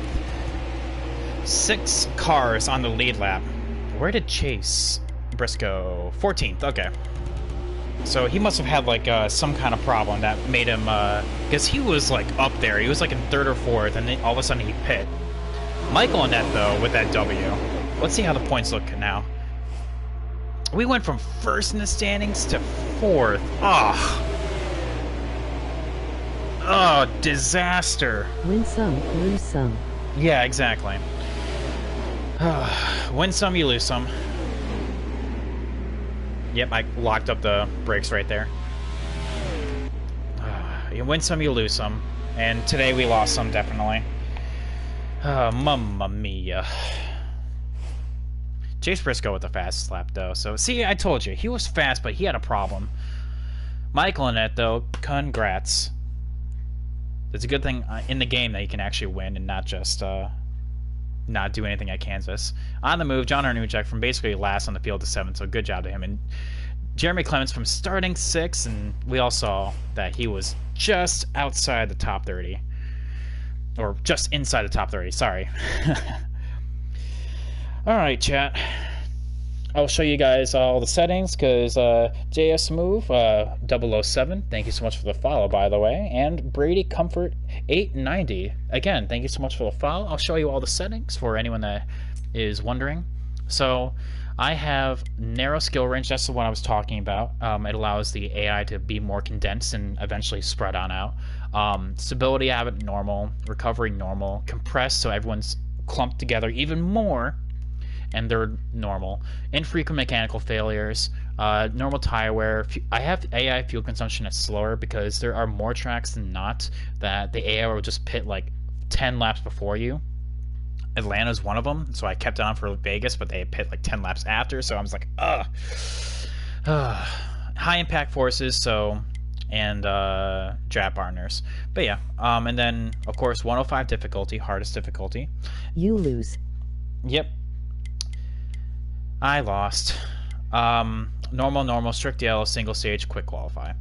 A: 6 cars on the lead lap. Where did Chase Briscoe? 14th, okay. So he must have had like some kind of problem that made him, because he was like up there. He was like in 3rd or 4th, and then all of a sudden he pit. Michael on that though with that W. Let's see how the points look now. We went from 1st in the standings to 4th. Oh, disaster.
B: Win some, lose some.
A: Yeah, exactly. Win some, you lose some. Yep, I locked up the brakes right there. You win some, you lose some. And today we lost some, definitely. Mamma mia. Chase Briscoe with the fastest lap, though. So, see, I told you. He was fast, but he had a problem. Michael in it, though, congrats. It's a good thing in the game that you can actually win and not just not do anything at Kansas. On the move, John Arnauczak from basically last on the field to 7th, so good job to him. And Jeremy Clements from starting 6th, and we all saw that he was just outside the top 30. Or just inside the top 30, sorry. Alright, chat. I'll show you guys all the settings, because JS Move 007, thank you so much for the follow, by the way. And Brady Comfort 890, again, thank you so much for the follow. I'll show you all the settings for anyone that is wondering. So, I have narrow skill range, that's the one I was talking about. It allows the AI to be more condensed and eventually spread on out. Stability, I have it normal. Recovery, normal. Compressed, so everyone's clumped together even more. and they're normal. Infrequent mechanical failures, normal tire wear. I have AI fuel consumption that's slower because there are more tracks than not that the AI will just pit like 10 laps before you. Atlanta's one of them, so I kept it on for Vegas, but they pit like 10 laps after, so I was like, ugh. High impact forces, so, and draft partners. But yeah, and then, of course, 105 difficulty, hardest difficulty.
B: You lose.
A: Yep. I lost. Normal, strict yellow, single stage, quick qualify.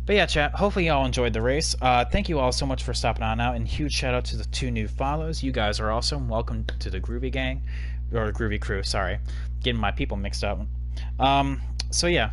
A: But yeah, chat, hopefully y'all enjoyed the race. Thank you all so much for stopping on out, and huge shout out to the 2 new follows. You guys are awesome. Welcome to the Groovy Gang, or Groovy Crew, sorry. Getting my people mixed up. So yeah.